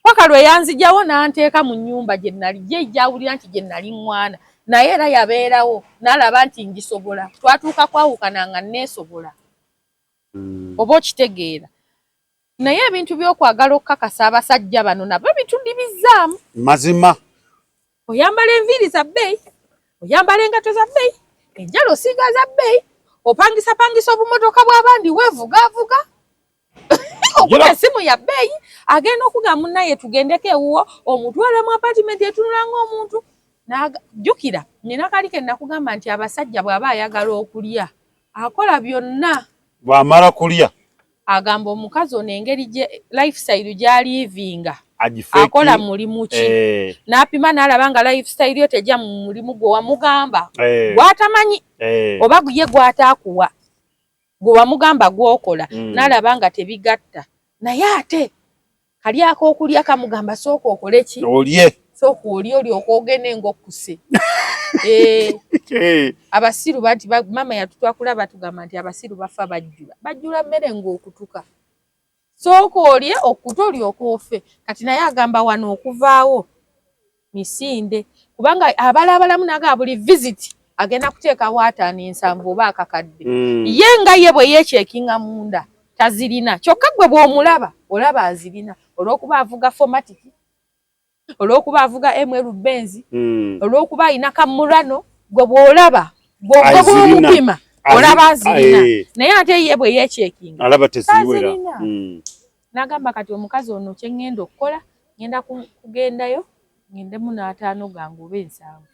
paka lwe yanzijawo n'anteeka mu nnyumba gye nali ye jawulira nti gye nali mwana naye era yabeerawo n'alaba nti ngisobola twatuuka kwawukana nga neesobola oba okitegeera naye ebintu by'okwagala okukakasa abasajja bano nabo bitundibizaamu mazima oyambala enviiri za bbeeyi oyambala engato za bbeeyi enjala osiiga za bbeeyi opangisa obumotoka bw'abandi weevugaavuga okuba essimu ya bbeeyi agenda okuga munnaye tugendeko ewuwo omutwala mu apartment etunula ng'omuntu jjukira nina kali ke nakugamba nti abasajja bw'aba ayagala okulya akola byonna bw'amala kulya agamba omukazi ono engeri lifestyle gy'alivinga akola mulimu ki n'apima n'alaba nga lifestyle yo tejja mu mulimu gwe wamugamba gw'atamanyi oba ye gw'ataakuwa gwe wamugamba gw'okola n'alaba nga tebigatta naye ate kali ak'okulya kamugamba sooka okole ki olye sooka olye olyoka ogende ng'okkuse abasiru banti mama yatutwakulaba tugamba nti abasiru bafa bajjula mmere ng'okutuka sooka olye okkuta olyoka ofe kati naye agamba wano okuvaawo misinde kubanga abalabalamu naga buli visit agenda kuteekawo ataano 7 oba akakadde ye nga ye bwe yeekyekinga munda tazirina kyokka gwe bw'omulaba olaba azirina olw'okuba avuga formatic olw'okuba avuga ML Benz olw'okuba ayina kamurano gwe bw'olaba bw'omupima olaba azirina naye ate ye bwe yeekyekinga alaba teziwera n'agamba kati omukazi ono kye ŋŋenda okukola ŋŋenda kugendayo ŋŋendemu n'ataano gange oba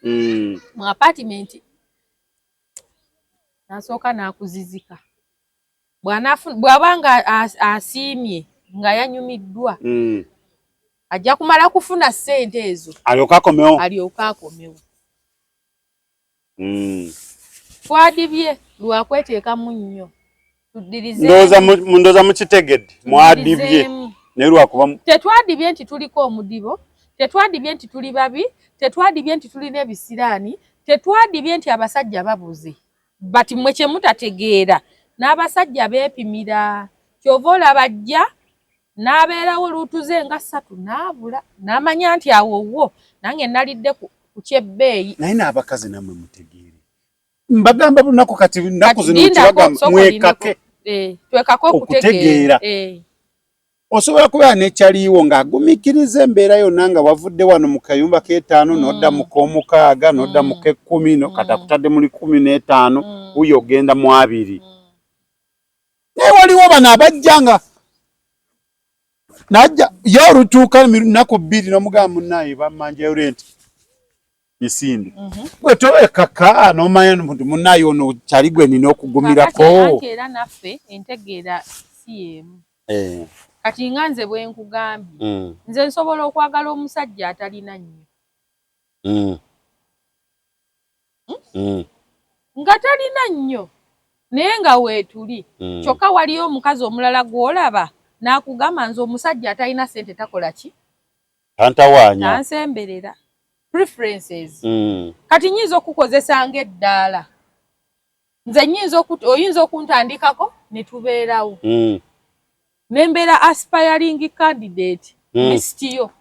7 mu apartment n'asooka n'akuzizika bw'aba nga asiimye nga yanyumiddwa ajja kumala kufuna ssente ezo alyoka akomewo twadibye lwakweteekamu nnyo ndoza mukitegedde mwadibye naye lwakuba tetwadibye nti tuliko omudibo, tetwadibye nti tuli babi, tetwadibye nti tulina ebisiraani, tetwadibye nti abasajja babuze. Bati mwe kye mutategeera n'abasajja beepimira. Kyova olaba ajja n'abeerawo luutuze nga 3 n'abula n'amanya nti awo wo nange nalidde ku kyebbeeyi. Naye n'abakazi namwe mutegeere. Mbagamba lunaku kati nnaku zino kyebagamba mwekake. Twekako okutegeera. Osobola kubeera n'ekyaliiwo ng'agumikiriza embeera yonna nga wavudde wano mu kayumba k'5 n'odda mu k'6 n'odda mu k'10 kati akutadde muli 15 wuyo ogenda mu 2. Naye waliwo bano abajja nga najja yo olutuuka nnaku 2 n'omugamba munnaye bammanjayo renti misinde. Bwe tobekaka n'omanya nti munnaye ono kyali gwe nina okugumirako. Ate era naffe entegeera si emu. Kati nga nze bwe nkugambye nze nsobola okwagala omusajja atalina nnyo. Nga talina nnyo naye nga weetuli kyokka waliyo omukazi omulala gw'olaba n'akugamba nze omusajja atalina ssente takola ki? Tantawaanya. Tansemberera. Preferences. Kati nnyinza okukozesa ng'eddaala. Nze oyinza okuntandikako ne tubeerawo. Nembeera aspiring candidate listiyo.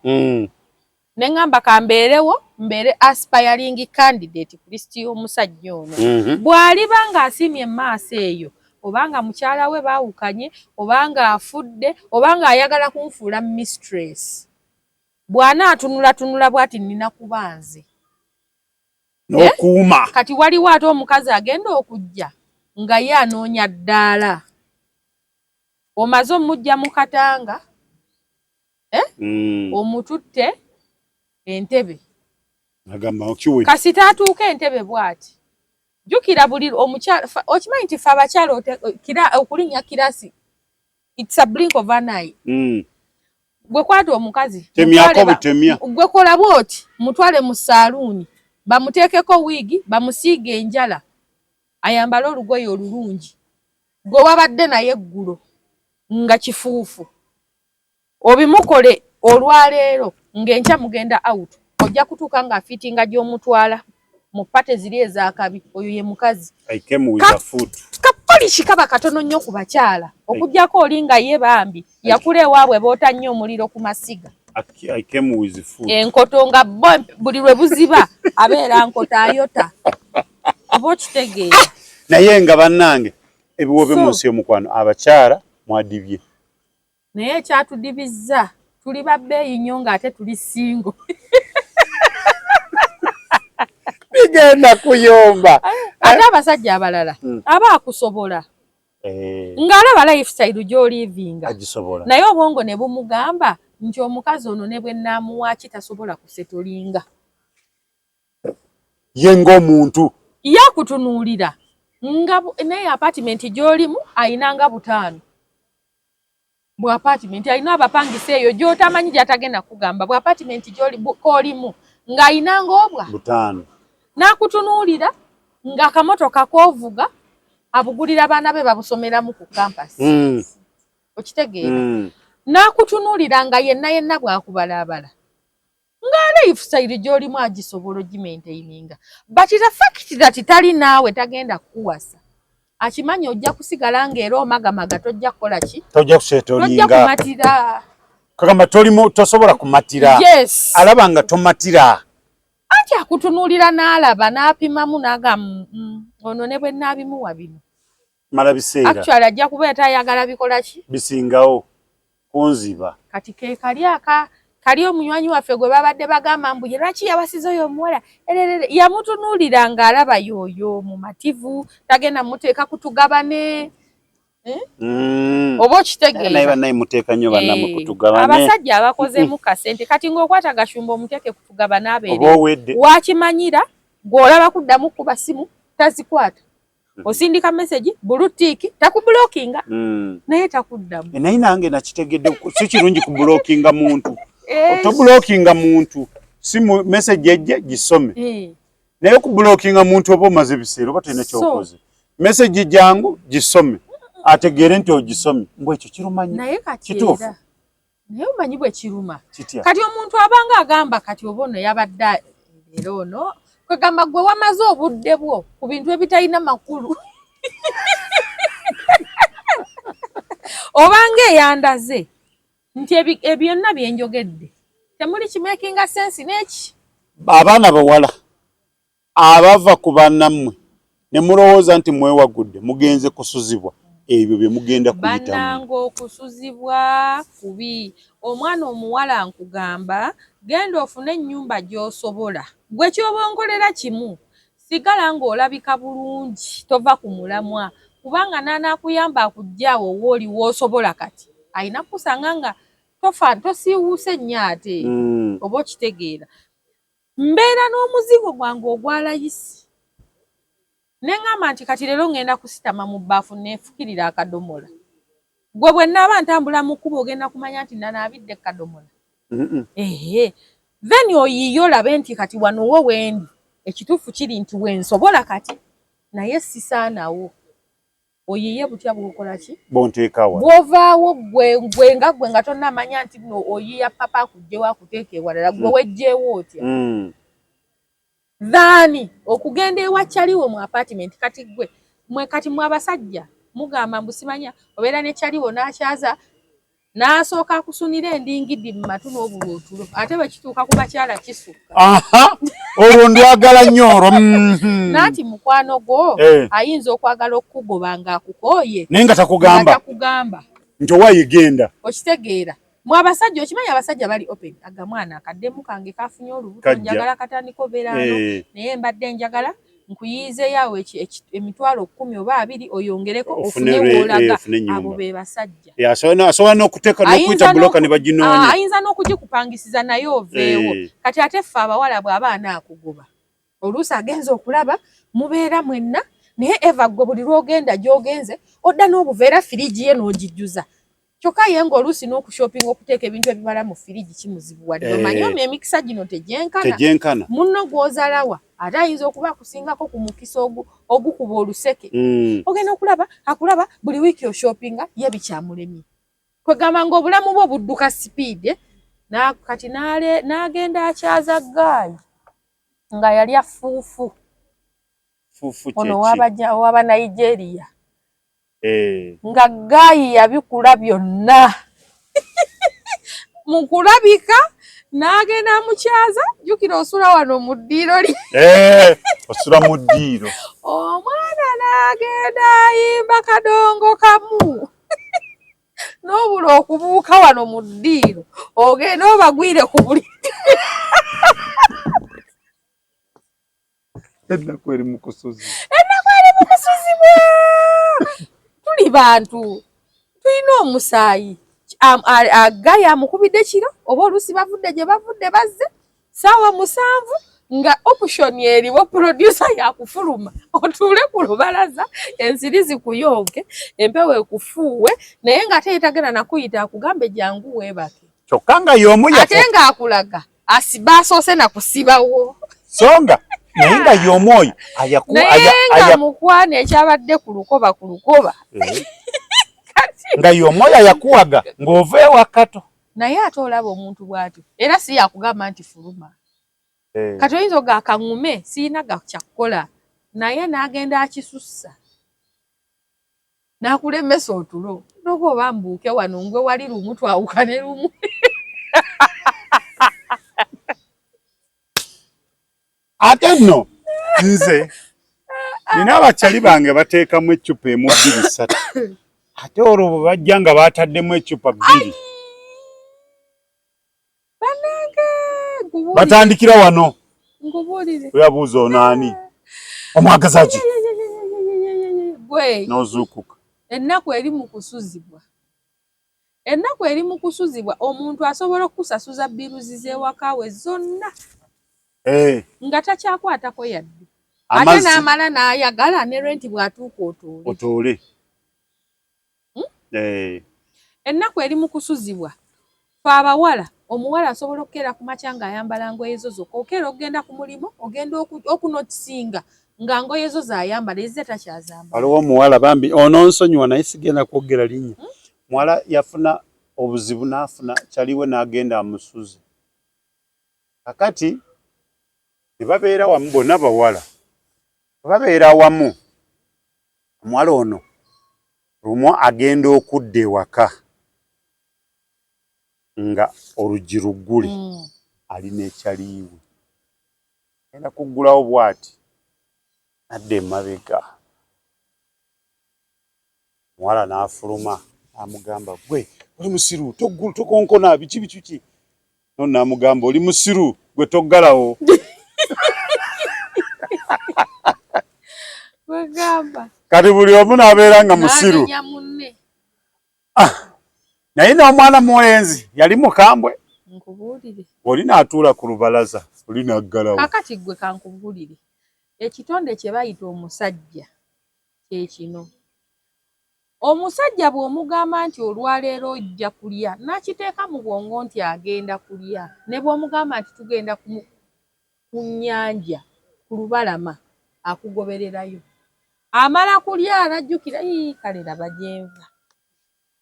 Ne ngamba kambeerewo mbeere aspiring candidate ku listiyo omusajja ono. Bw'aliba ng'asimye maaso eyo obanga mukyala we baawukanye obanga afudde obanga ayagala kunfuula mistress. Bwana atunula bwati nina kubanze. N'okuuma. Kati waliwo ate omukazi agenda okujja nga ye anoonya ddaala. Omaze omujja mu katanga omututte entebe. Agamba okiwe. Kasita atuuka entebe bwati. Jukira buli omukyala okimanyi nti fe abakyala okulinnya kirasi. It's a blink of an eye. Gwe kwata omukazi. Temyako butemya. Gwe kola bwoti mutwale mu saaluuni bamuteekeko wiigi bamusiige enjala ayambale olugoye olulungi. Gwe wabadde naye eggulo nga kifuufu. Obimukole olwaleero ng'enkya mugenda out. Ojja kutuuka nga fitinga gy'omutwala mu pate ziri ez'akabi. Oyo ye mukazi. I came with a foot. Kapolishi kaba katono nnyo ku bakyala. Okujjako oli nga ye bambi yakula ewaabwe boota nnyo omuliro ku masiga. I came with foot. Enkoto nga buli lwe buziba abeera nkota ayota. Oba okitegeera. Naye nga bannange ebiwobe munsi y'omukwano abakyala mwadibye. Naye ekyatudibizza tuli babbeeyi nnyo ng'ate tuli singo. Bigenda kuyomba. Ate abasajja abalala aba akusobola. Ng'alaba lifestyle gy'olivinga. Agisobola. Naye obwongo ne bumugamba nti omukazi ono ne bwe nnaamuwaaki tasobola kusetolinga. Ye ng'omuntu. Yakutunuulira nga naye apartment gy'olimu ayinanga 5. Bu apartment alina abapangisa eyo gy'otamanyi gy'atagenda kugamba. Bu apartment gy'olimu ng'ayinanga obwa 5. N'akutunuulira ng'akamotoka k'ovuga abugulira abaana be babusomeramu ku campus. Okitegeera. N'akutunuulira nga yenna bw'akubalaabala. Nga lifestyle gy'olimu agisobola ogimaintaininga. But the fact that tali naawe tagenda kukuwasa. Akimanyi ojja kusigala ng'era omagamaga tojja kukola ki? Tojja kusetolinga. Tojja kumatira. Kagamba tosobola kumatira. Yes. Alaba nga tomatira. Anti akutunuulira n'alaba n'apimamu n'agamba ono ne bwe nnaabimuwa bino. Mala biseera. Actually ajja kubeera tayagala bikola ki? Bisingawo. Kunziba. Kati ke kali omunywanyi waffe gwe babadde bagamba mbu lwaki yawasiza oyo omuwala yamutunuulira ng'alaba yoyo mumativu tagenda muteeka kutugabane. Oba okitegeera. Naye bannaye muteeka nnyo bannamwe kutugabane. Abasajja abakozeemu kasente kati ng'okwata Gashumba omuteeke kutugabana abeere. Oba owedde. Wakimanyira gw'olaba kuddamu kuba simu tazikwata. Osindika message bulutiki takublockinga naye takuddamu. Naye nange nakitegedde si kirungi kublockinga muntu. Otoblockinga muntu simu message ejje gisome. Naye kublockinga muntu oba omaze biseera oba tena kyokoze. Message jangu gisome. ategere nti ogisomye mbwe ekyo kirumanyi naye kati era naye omanyi bwe kiruma Kitya. kati omuntu abanga agamba kati obono yabadde era ono kwegamba gwe wamaze obudde bwo ku bintu ebitalina makulu obanga eyandaze nti byonna byenjogedde temuli kimakinga sensi n'eki abaana bawala abava ku bannammwe ne mulowooza nti mwewagudde mugenze kusuzibwa ebyo bye mugenda kuyitamu bannanga okusuzibwa kubi omwana omuwala nkugamba genda ofune ennyumba gy'osobola gwe ky'obonkolera kimu sigala ng'olabika bulungi tova ku mulamwa kubanga n'anaakuyamba akujjaawo wooli w'osobola kati ayina kusanga nga tosiiwuuse nnyo ate oba okitegeera mbeera n'omuzigo gwange ogwalayisi neŋŋamba nti kati leero ngenda kusitama mu bbaafu neefukirira akadomola gwe bwe nnaaba ntambula mu kkubo ogenda kumanya nti nanaabidde kadomola then oyiye olabe nti kati wano wo wendi ekituufu kiri nti wensobola kati naye sisaanawo oyiye butya bw'okola ki bonteekawa bw'ovaawo gwe nga tonnamanya nti no oyiya papa akugjewo akuteeka ewalala gwe wejjeewo otya dhaani okugenda ewa kyaliwo mu apartment kati gwe kati mwe abasajja mugamba mbu simanya obeera ne kyaliwo n'akyaza n'asooka akusunira endingidi mu matu n'obulootulo ate bwe kituuka ku bakyala kisukka olwo ndwagala nnyo olwo naati mukwano gwo ayinza okwagala okukugoba ng'akukooye naye nga takugamba nti owayigenda okitegeera mu abasajja okimanyi abasajja bali open agamwana akaddemu kange kafunye olubuto njagala katandika obeeraano naye mbadde njagala nkuyiizeeyo emitwalo 10 oba 2 oyongereko ofune woolaga abo be basajja asobola n'okuteeka n'okuyita buloka ne baginoonya ayinza n'okugikupangisiza naye oveewo kati ate ffe abawala bw'aba anaakugoba oluusi agenza okulaba mubeera mwenna naye eva gwe buli lw'ogenda gy'ogenze odda n'obuveera firiji ye n'ogijjuza kyokka ye ng'oluusi n'okushopinga okuteeka ebintu ebimala mu firiji kimuzibuwadde omanyi omyo emikisa gino tegyenkana munno gw'ozalawa ate ayinza okuba akusingako ku mukisa ogukuba oluseke ogenda akulaba buli wiiki oshopinga ye bikyamulemye kwegamba ng'obulamu bwe budduka sipiidi kati n'agenda akyaza gaayi nga yali afuufu ono ow'aba Nigeria nga gaayi yabikula byonna mu kulabika n'agenda amukyaza jjukira osula wano mu ddiiro lye osula mu ddiiro omwana n'agenda ayimba kadongo kamu n'obula okubuuka wano mu ddiiro ogenda obagwire ku buli ennaku eri mu kusuzibwa tuli bantu tulina omusaayi agayi amukubidde kiro oba oluusi bavudde gye bavudde bazze ssaawa 7 nga option eriwo producer yakufuluma otuule ku lubalaza ensiri zikuyonke empewo ekufuuwe naye nga ate yetagenda nakuyita akugambe jangu weebake kyokka nga y'omu ate ng'akulaga basoose nakusibawo songa naye nga y'omu oyo naye nga mukwana ekyabadde ku lukoba nga y'omu oyo ayakuwaga ng'ova ewakato naye ate olaba omuntu bw'atyo era si yakugamba nti fuluma kati oyinza ogakaŋŋume siina gakyakukola naye n'agenda akisussa n'akulemesa otulo noba oba mbuuke wano ngwe wali lumu twawukane lumu ate nno nze nina abakyali bange bateekamu eccupa emu 2 3 ate olwo bwe bajja nga baataddemu eccupa 2 batandikira wano oyabuuza onaani omwagaza ki n'ozuukuka ennaku eri mu kusuzibwa omuntu asobola okusasuza biruzi z'ewakaawe zonna nga takyakwatako yadde ate n'amala n'ayagala ne renti bw'atuuka otuule ennaku eri mu kusuzibwa fe abawala omuwala asobola okukeera ku makya ng'ayambala ngoye zo zokka okeera okugenda ku mulimu ogenda okunotisinga nga ngoye zo zayambala ezze takyazamba. Waliwo omuwala bambi ono nsonyiwa naye sigenda kwogera linnya. Muwala yafuna obuzibu n'afuna kyaliwe n'agenda amusuze. Kakati tebabeera wamu bonna bawala. Babeera wamu. Omuwala ono lumu agenda okudda ewaka nga oluggi luggule alina ekyaliwe. Agenda kuggulawo bw'ati adda emabega. Muwala n'afuluma amugamba gwe oli musiru tokonkona biki no namugamba oli musiru gwe toggalawo. Kati buli omu n'abeera nga musiru. Naye n'omwana mulenzi yali mukambwe. Nkubuulire. Oli n'atuula ku lubalaza oli n'aggalawo. Kakati gwe kankubuulire. Ekitonde kye bayita omusajja kye kino. Omusajja bw'omugamba nti olwaleero ojja kulya n'akiteeka mu bwongo nti agenda kulya. Ne bw'omugamba nti tugenda ku nnyanja ku lubalama akugobererayo. Amala kulya anajjukira kale laba gyenva.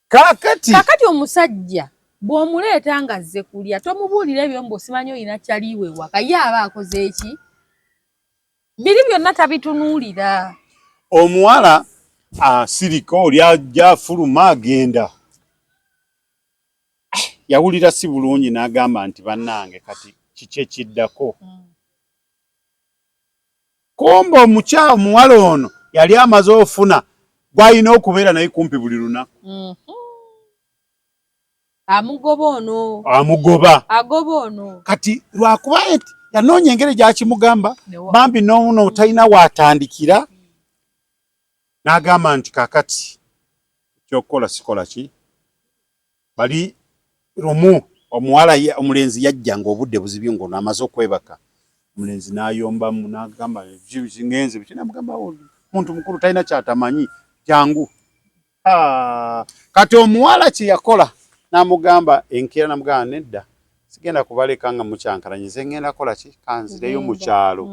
Kakati omusajja bw'omuleeta nga azze kulya tomubuulira ebyo mb'osimanyi olina kyaliwe waka ye aba akoze eki? Biri byonna tabitunuulira. Omuwala asirika oli ajja afuluma agenda. Yawulira si bulungi n'agamba nti bannange kati kiki ekiddako. Komba omuwala ono yali amaze ofuna gw'alina okubeera naye kumpi buli lunaku. Amugoba ono. Agoba ono. Kati lwakuba yanoonya engeri gy'akimugamba bambi n'ono talina waatandikira. N'agamba nti kakati ky'okukola sikola ki? Bali lumu omuwala omulenzi yajja ng'obudde buzibye ng'ono amaze okwebaka. Omulenzi n'ayombamu n'agamba ngenze biki n'amugamba omuntu mukulu talina kyatamanyi jangu. Kati omuwala kye yakola n'amugamba enkeera n'amugamba nedda sigenda kubaleka nga mukyankalanyize ngenda kola ki kanzireyo mu kyalo.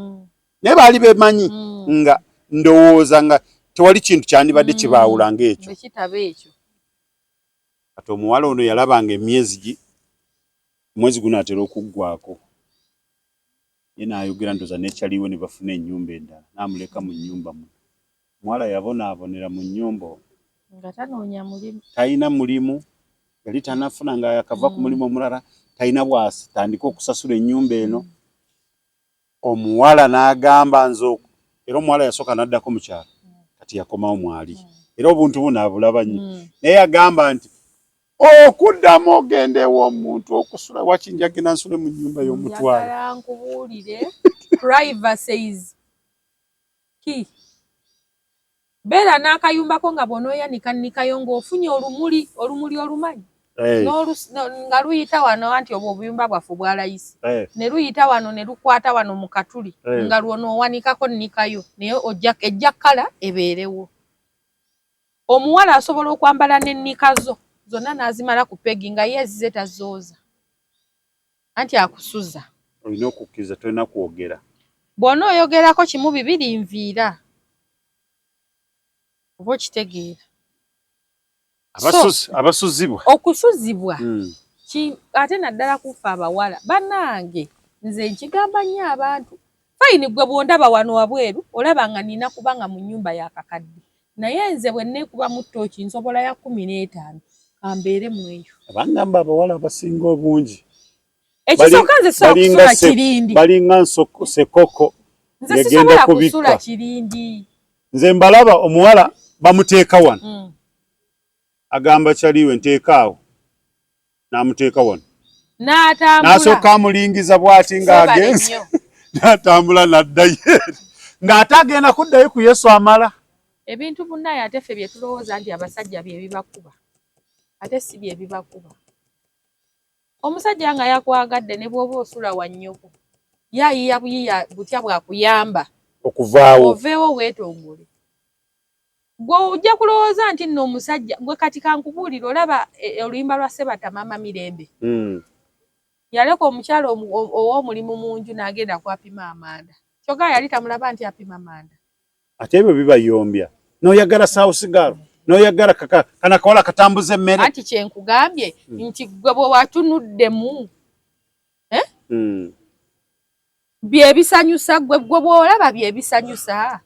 Naye baali bemanyi nga ndowooza nga tewali kintu kyandibadde kibaawula ng'ekyo. Kati omuwala ono yalabanga omwezi guno atera okuggwako. Ye n'ayogera ndoza n'ekyaliwe ne bafuna ennyumba endala n'amuleka mu nnyumba mu. Omuwala yabonaabonera mu nnyumba nga tanoonya mulimu. Talina mulimu yali tanafuna nga yakava ku mulimu omulala talina bw'atandika okusasula ennyumba eno. Omuwala n'agamba nze era omuwala yasooka n'addako mu kyalo. Kati yakomawo mwali. Era obuntu buno abulaba nnyo. Naye yagamba nti okuddamu ogende ew'omuntu okusula wakinja genda nsule mu nnyumba y'omutwalo. Njagala nkubuulire privacy is key. Beera n'akayumbako nga bw'onooyanikayo ng'ofunye olumuli olumanyi. Nga luyita wano anti obwo obuyumba bwaffe bwalayise. Ne luyita wano ne lukwata wano mu katuli nga lw'onoowanikako nnikayo naye ejja kkala ebeerewo. Omuwala asobola okwambala n'ennika zo zonna n'azimala ku pegi nga ye ezize tazooza. Anti akusuza. Olina okukkiriza tolina kwogera. Bw'onooyogerako kimu bibiri nviira. Oba okitegeera. Abasuzibwa. Okusuzibwa. Ate naddala kufa abawala. Bannange nze nkigamba nnyo abantu. Fayini gwe bw'ondaba wano wabweru olaba nga nina kubanga mu nnyumba ya kakadde. Naye nze bwe nneekuba mu ttooki nsobola ya 15 kambeere mu eyo. Abangamba abawala abasinga obungi. Ekisooka nze sobola kusula kirindi. Balinga sekoko. Nze sisobola kusula kirindi. Nze mbalaba omuwala bamuteeka wano. Agamba kyaliwe nteeka awo. N'amuteeka wano. N'atambula. N'asooka amulingiza bw'ati ng'agenze. N'atambula n'addayo. Ng'ate agenda kuddayo ku Yesu amala. Ebintu bunnaye ate ffe bye tulowooza nti abasajja bye bibakuba. Ate si bye bibakuba. Omusajja nga yakwagadde ne bw'oba osula wa nnyoko. Yayiya buyiya butya bwakuyamba. Okuvaawo. Oveewo weetongole. Gwe ojja kulowooza nti nno omusajja gwe kati kankubuulira olaba oluyimba lwa Sebata Maama Mirembe. Yaleka omukyalo ow'omulimu mu nju n'agenda kwapima amanda. Choga yali tamulaba nti apima manda. Ate ebyo bibayombya. N'oyagala South Garo, n'oyagala kana kawala katambuza emmere. Ati kye nkugambye nti gwe bwe watunuddemu bye bisanyusa gwe bw'olaba bye bisanyusa.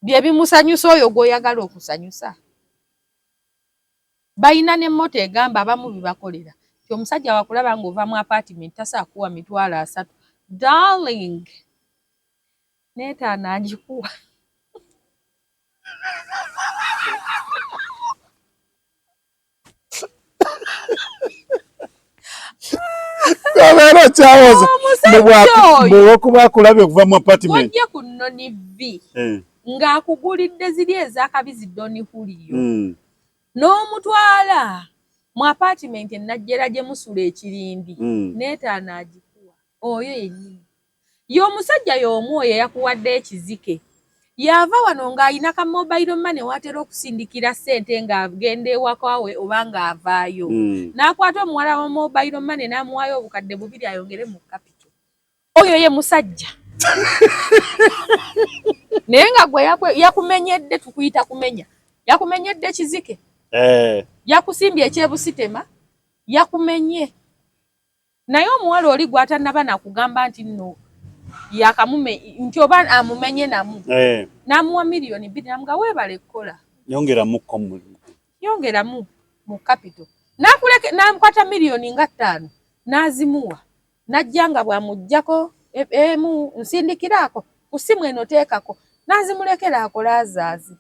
Bye bimusanyusa oyo gw'oyagala okusanyusa. Bayina n'emmota egamba abamu bibakolera. Ti omusajja wakulaba ng'ova mu apartment tasaakuwa mitwalo 3. Darling, neetaana agikuwa. Kabeera kyawoza bw'okuba akulabye okuva mu apartment. Wojje ku Nnoni V ng'akugulidde ziri ez'akabi ziddoni huliyo. N'omutwala mu apartment ennajjera gye musula ekirindi. Neetaana agikuwa. Oyo yennyini. Y'omusajja y'omu oyo yakuwadde ekizike. Yava wano ng'ayina ka mobile money watera okusindikira ssente ng'agenda ewaka we oba ng'avaayo. N'akwata omuwala wa mobile money n'amuwaayo obukadde 2 ayongere mu capital. Oyo ye musajja. Naye nga gwe yakumenyedde tukuyita kumenya. Yakumenyedde kizike. Yakusimbye ekyebusitema. Yakumenye. Naye omuwala oli gw'atannaba nakugamba nti nno yakamume nti oba amumenye namu. Namuwa milioni 2 namuga weebale kola. Yongeramu mu capital. Namukwata milioni nga 5 n'azimuwa. Najja nga bw'amuggyako nsindikiraako ku ssimu eno teekako. N'azimulekera akola azaazi.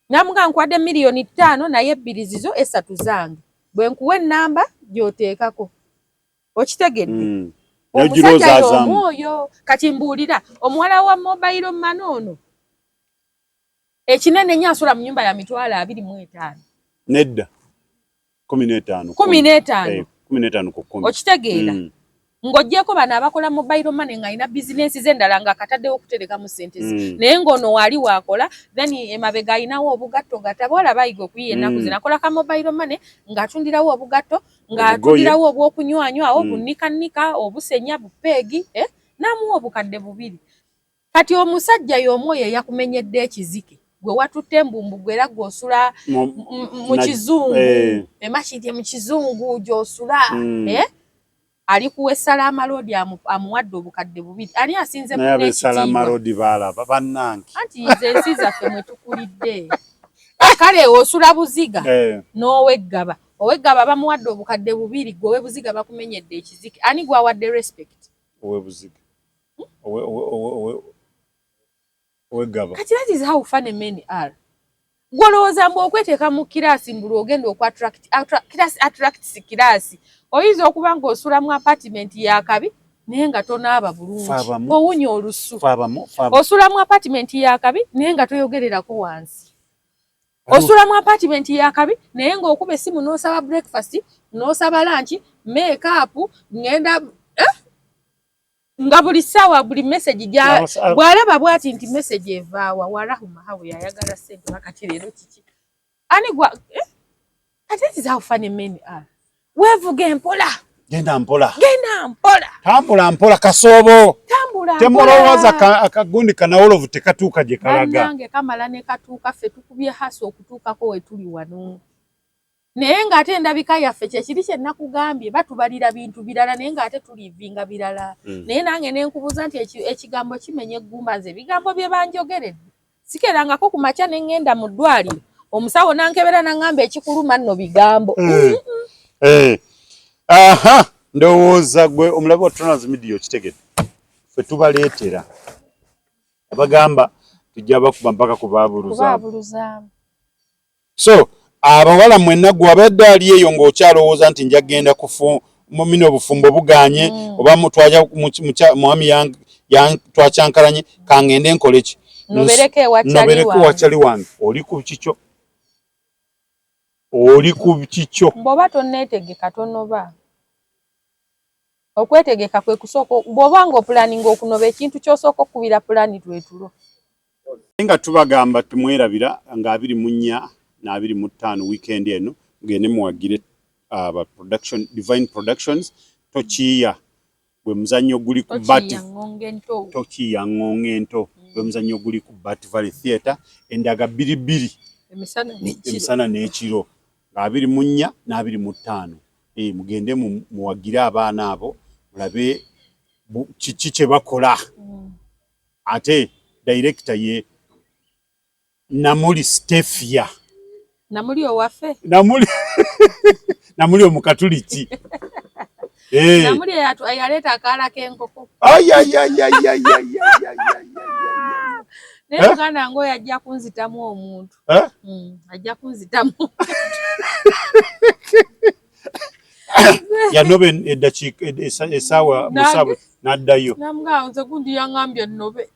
Namuga nkwadde milioni 5 naye 2 zizo 3 zange. Bwe nkuwa ennamba gy'oteekako. Okitegedde? Omusajja y'omwoyo kati mbuulira omuwala wa mobile money ono ekinene nnyo asula mu nyumba ya mitwalo 25. Nedda 15. 15 ku 10. Okitegeera? Ng'oggyeko bano abakola mobile money ng'alina bizinensi ze endala ng'akataddewo okuterekamu ssente ze. Naye ng'ono wali waakola then emabega alinawo obugatto gatabo olaba ayiga okuyiya ennaku zino akola ka mobile money ng'atundirawo obugatto ng'atundirawo obw'okunywanywa obunnikannika obusenya bupeegi n'amuwa obukadde 2. Kati omusajja y'omu oyo yakumenyedde ekizike gwe watutte embumbu era gw'osula mu kizungu emakiti mu kizungu gy'osula alikuwa Salama Road amuwadde obukadde 2. Ani asinze ku n'ekitiibwa? Salama Road balaba bannange. Anti nze ensi zaffe mwe tukulidde. Kale osula buziga n'oweggaba. Oweggaba bamuwadde obukadde 2 gwe buziga bakumenyedde ekizike. Ani gwawadde respect? Owe buziga. Oweggaba. Kati that is how funny men are. Gwolowooza mbu okweteeka mu kiraasi mbulu ogenda attracts kiraasi. Oyinza okuba ng'osula mu apartment y'akabi naye nga tonaaba bulungi. Owunya olusu. Osula mu apartment y'akabi naye nga toyogererako wansi. Osula mu apartment y'akabi naye ng'okuba essimu n'osaba breakfast n'osaba lunch make up ngenda nga buli ssaawa buli message bw'alaba bw'ati nti message evaawa warahuma hawe yayagala ssente bakati leero kiki. Ani gwa that is how funny men are. Wevuge mpola. Genda mpola. Tambula mpola kasoobo. Tambula. Temulowooza akagundi kanawolovu tekatuuka gye kalaga. Nange kamala ne katuuka ffe tukubye haso okutuukako we tuli wano. Naye ng'ate endabika yaffe kyekiri kye nakugambye batubalira bintu birala naye ng'ate tulivinga birala. Naye nange ne nkubuuza nti ekigambo kimenye eggumba nze ebigambo bye banjogeredde. Sikerangako ku makya ne ngenda mu ddwaliro. Omusawo nankebera n'angamba ekikuluma nno bigambo. Aha, ndowooza gwe omulabe wa Tronaz Media okitegedde. Ffe tubaleetera. Abagamba tujja bakuba mpaka kubaabuluza. So, abawala mwenna gwe abadde ali eyo ng'okyalowooza nti nja genda mumina obufumbo buganye oba mutwaja mwami twakyankalanye kangende nkole ki. Nobereke wachali wange. Oli ku kikyo. Bw'oba tonneetegeka tonoba. Okwetegeka kwe kusooka bw'oba ng'opulaninga okunoba ekintu ky'osooka okubira pulani twetulo. Nga tubagamba tumwerabira nga 24 na 25 weekend eno ngende muwagire Divine Productions tokiya gwe muzannyo guli ku Toki ya Ngongento gwe muzannyo guli ku Bat Valley Theatre endaga biribiri emisana n'ekiro nga 24 na 25 mugende muwagira abaana abo mulabe kiki kye bakola ate director ye Namuli Stefia Namuli owaffe Namuli omukatuliki Namuli yaleta akaala k'enkoko naye muganda ngo yajja kunzitamu omuntu ajja kunzitamu yanobe eddakiika essaawa musabu n'addayo namugamba nze gundi yaŋŋambye nnobe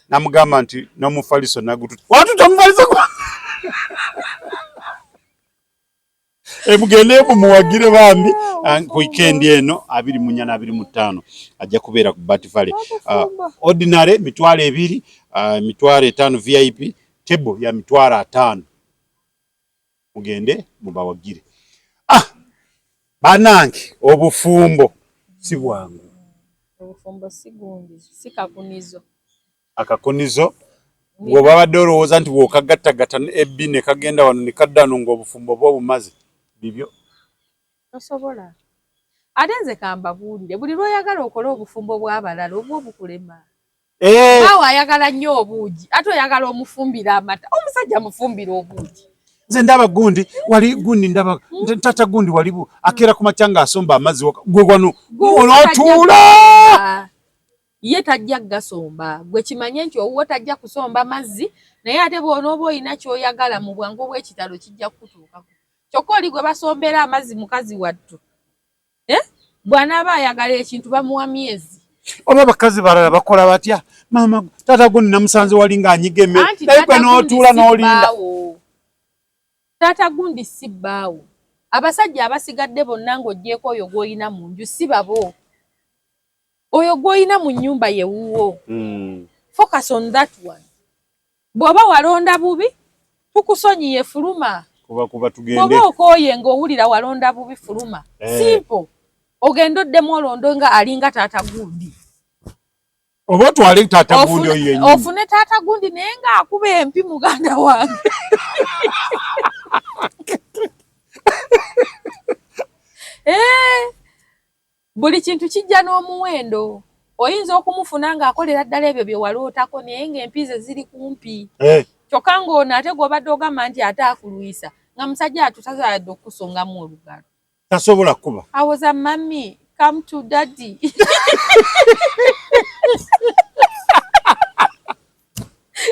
namugamba nti n'omufaliso nagututa watuta omufaliso mugende mumuwagire bambi ku weekend eno 24 na 25 ajja kubeera ku Bat Valley ordinary mitwalo 2 mitwalo 5 VIP table ya mitwalo 5 mugende mubawagire banange obufumbo si bwangu obufumbo si gundi si kakunizo akakunizo gwe babadde olowooza nti bw'okagattagatta ebbi ne kagenda wano ne kaddano ng'obufumbo bwo bumaze bibyo tosobola ate nze kambabuulire buli lw'oyagala okole obufumbo bw'abalala obwo obukulema awo ayagala nnyo obuugi ate oyagala omufumbira amata omusajja mufumbira obuugi nze ndaba gundi wali gundi ndaba tata gundi walibu akeera ku makya ng'asomba amazzi gwe wano onootuula ye tajja gasomba gwe kimanye nti owuwo tajja kusomba mazzi naye ate bw'onooba olina ky'oyagala mu bwangu bw'ekitalo kijja kutuukako kyokka oli gwe basombera amazzi mukazi wattu bw'anaaba ayagala ekintu bamuwa myezi oba bakazi balala bakola batya maama tata gundi namusanze wali ng'anyiga emmere naye gwe n'otuula n'olinda tata gundi si bbaawo abasajja abasigadde bonna ng'oggyeko oyo gw'olina mu nju si babo oyo gw'olina mu nnyumba ye wuwo focus on that one bw'oba walonda bubi tukusonyiye fuluma kuba tugende bw'oba okooye ng'owulira walonda bubi fuluma simple ogenda oddemu olondo nga alinga tata gundi oba otwale tata gundi oyo yennyini ofune tata gundi naye ng'akuba empi muganda wange buli kintu kijja n'omuwendo oyinza okumufuna ng'akolera ddala ebyo bye walootako naye ng'empize ziri kumpi kyokka ng'ono ate gw'obadde ogamba nti ate akulwisa nga musajja atutazaadde okusongamu olugalo tasobola kuba I was a mommy come to daddy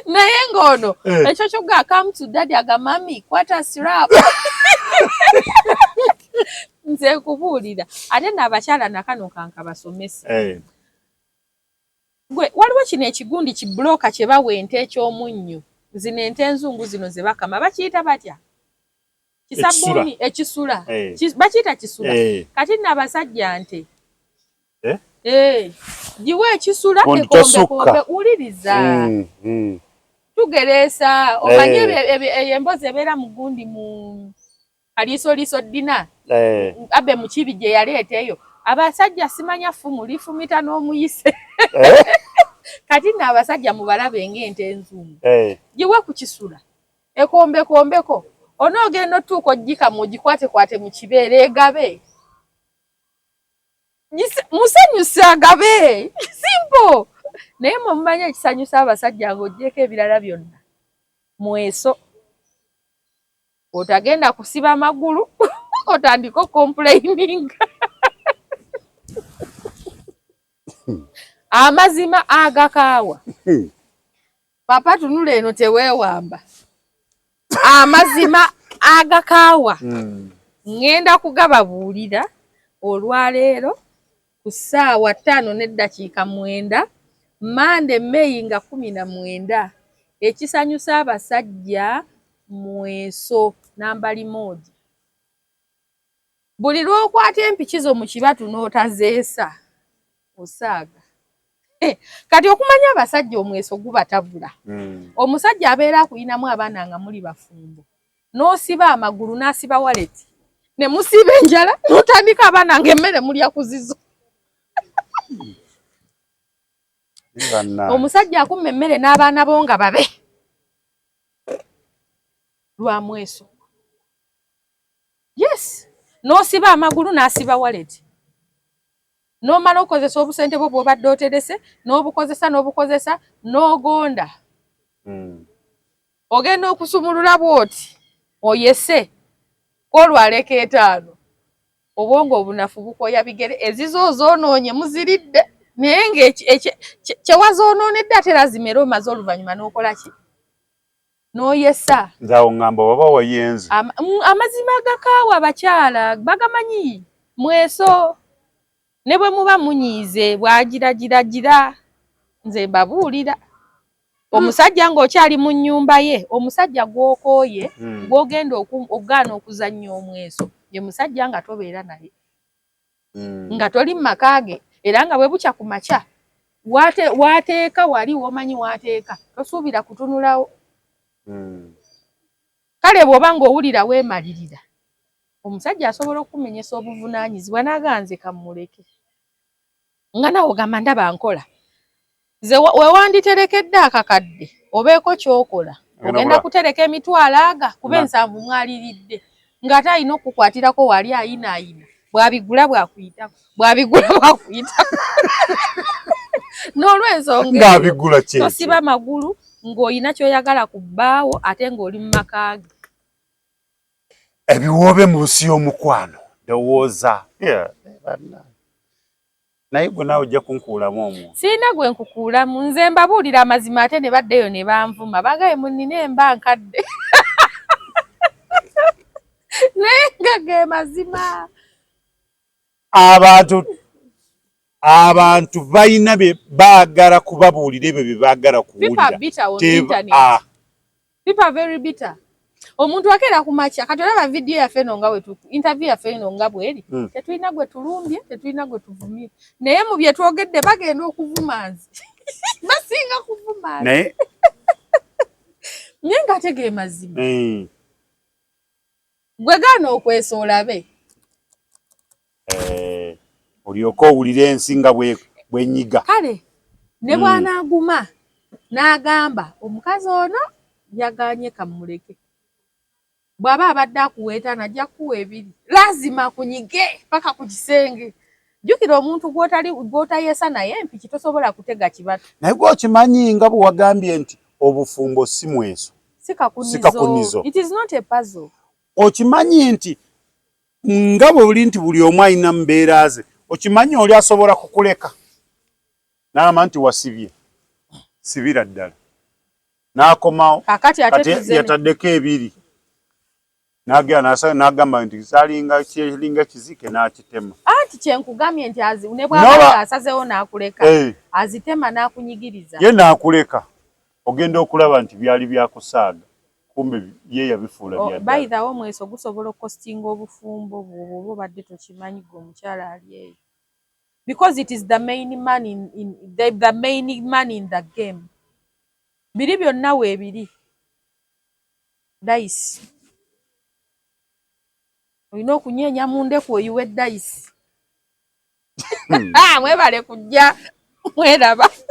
naye ng'ono ekyo kyogga come to daddy aga mami kwata sirap nze kubuulira ate n'abakyala nakano kanka basomesa gwe waliwo kino ekigundi kibuloka kye bawa ente ekyomunnyo zino ente enzungu zino ze bakama bakiyita batya kisabbuuni ekisula bakiyita kisula kati n'abasajja nte giwe ekisula ekombekombe uliriza tugereesa omanye embozi ebeera mu gundi mu aliisoliiso ddina abe mu kibi gye yaleeta eyo abasajja simanya fumu lifumita n'omuyise kati n'abasajja mubalabe ng'ente enzungu giwe ku kisula ekombekombeko onoogenda otuuka oggikamu ogikwatekwate mu kibeere egabe musanyusa agabe simple naye mumanya ekisanyusa abasajja ng'oggyeko ebirala byonna mweso otagenda kusiba amagulu otandika complaining amazima agakaawa papa tunula eno teweewamba amazima agakaawa ngenda kugababuulira olwaleero ku ssaawa 5:09 Mande May nga 19 ekisanyusa abasajja mweso nambali moja buli lw'okwata empikizo mu kibatu n'otazeesa osaaga kati okumanya abasajja omweso gubatabula omusajja abeera akuyinamu abaana nga muli bafumbo n'osiba amagulu n'asiba waleti ne musiba enjala notandika abaana ng'emmere mulya kuzizo. Omusajja akumma emmere n'abaana bo nga babe lwa mweso. Yes, n'osiba amagulu n'asiba wallet. N'omala okozesa obusente bwo bw'obadde oterese n'obukozesa n'ogonda. Ogenda okusumulula bw'oti oyese olwaleka 5 obwongo obunafu bukoya bigere ezizo zoonoonye muziridde naye kyewazoononedde ate lazimera omaze oluvannyuma n'okola ki n'oyesa. Nzaawo ngamba waba wayenze amazima agakaawa abakyala bagamanyi mweso ne bwe muba munyiize bwagiragira nze mbabuulira. Omusajja ng'okyali mu nnyumba ye, omusajja gw'okooye gw'ogenda okugaana okuzannya omweso ye musajja nga tobeera naye nga toli mu maka ge era nga bwe bukya ku makya waateeka wali womanyi waateeka tosuubira kutunulawo. Kale bw'oba ng'owulira weemalirira omusajja asobola okumenyesa obuvunaanyizibwa n'aganze kamuleke nga nawe ogamba ndaba nkola. Ze wewanditerekedde akakadde obeeko ky'okola ogenda kutereka emitwalo aga kuba 7 mwaliridde ng'ate alina okukwatirako wali ayinaayina bw'abigula bw'akuyitako n'olw'ensonga tosiba magulu ng'olina ky'oyagala ku bbaawo ate ng'oli mu maka ge. Ebiwoobe mu nsi y'omukwano ndowooza naye gwe naawe ojja kunkuulamu omuntu. Siina gwe nkukuulamu, nze mbabuulira amazima ate ne baddeyo ne banvuma bagaye munnina emba nkadde naye nga ge mazima. Abantu balina baagala kubabuulira ebyo bye baagala kuwulira. People are very bitter. Omuntu akeera ku makya kati olaba vidiyo yaffe eno nga interview yaffe eno nga bweri tetulina gwe tulumbye tetulina gwe tuvumire naye mu bye twogedde bagenda okuvuma nze basinga kuvuma naye nga ate ge mazima. Gwe gaana okwesa olabe olyoka owulira ensi nga bwenyiga. Kale ne bw'anaaguma n'agamba omukazi ono yaganye kamuleke bw'aba abadde akuweeta najja kuwa 2 lazima kunyige paka ku kisenge. Jjukira omuntu gw'otayesa naye empiki tosobola kutega kibatu. Naye gw'okimanyi nga bwe wagambye nti obufumbo si mweso si kakunizo. It is not a puzzle. Okimanyi nti nga bwe buli nti buli omu alina mbeera ze okimanyi oli asobola kukuleka n'ama nti wasibye sibira ddala n'akomawo kati yataddeko 2 n'agamba nti kyelinga kizike n'akitema. Anti kyenkugambye nti ne bw'aba asazeewo n'akuleka azitema n'akunyigiriza ye n'akuleka ogenda okulaba nti byali byakusaaga kumbe ye yabifuula bya ddala. Bayithawo omweso gusobola okukostinga obufumbo bw'oba obadde tokimanyi gwe omukyala ali eyo because it is the main man in the game. Biri byonna weebiri dice olina okunyeenya mu ndeku oyiwe dayisi. Mwebale kujja mweraba.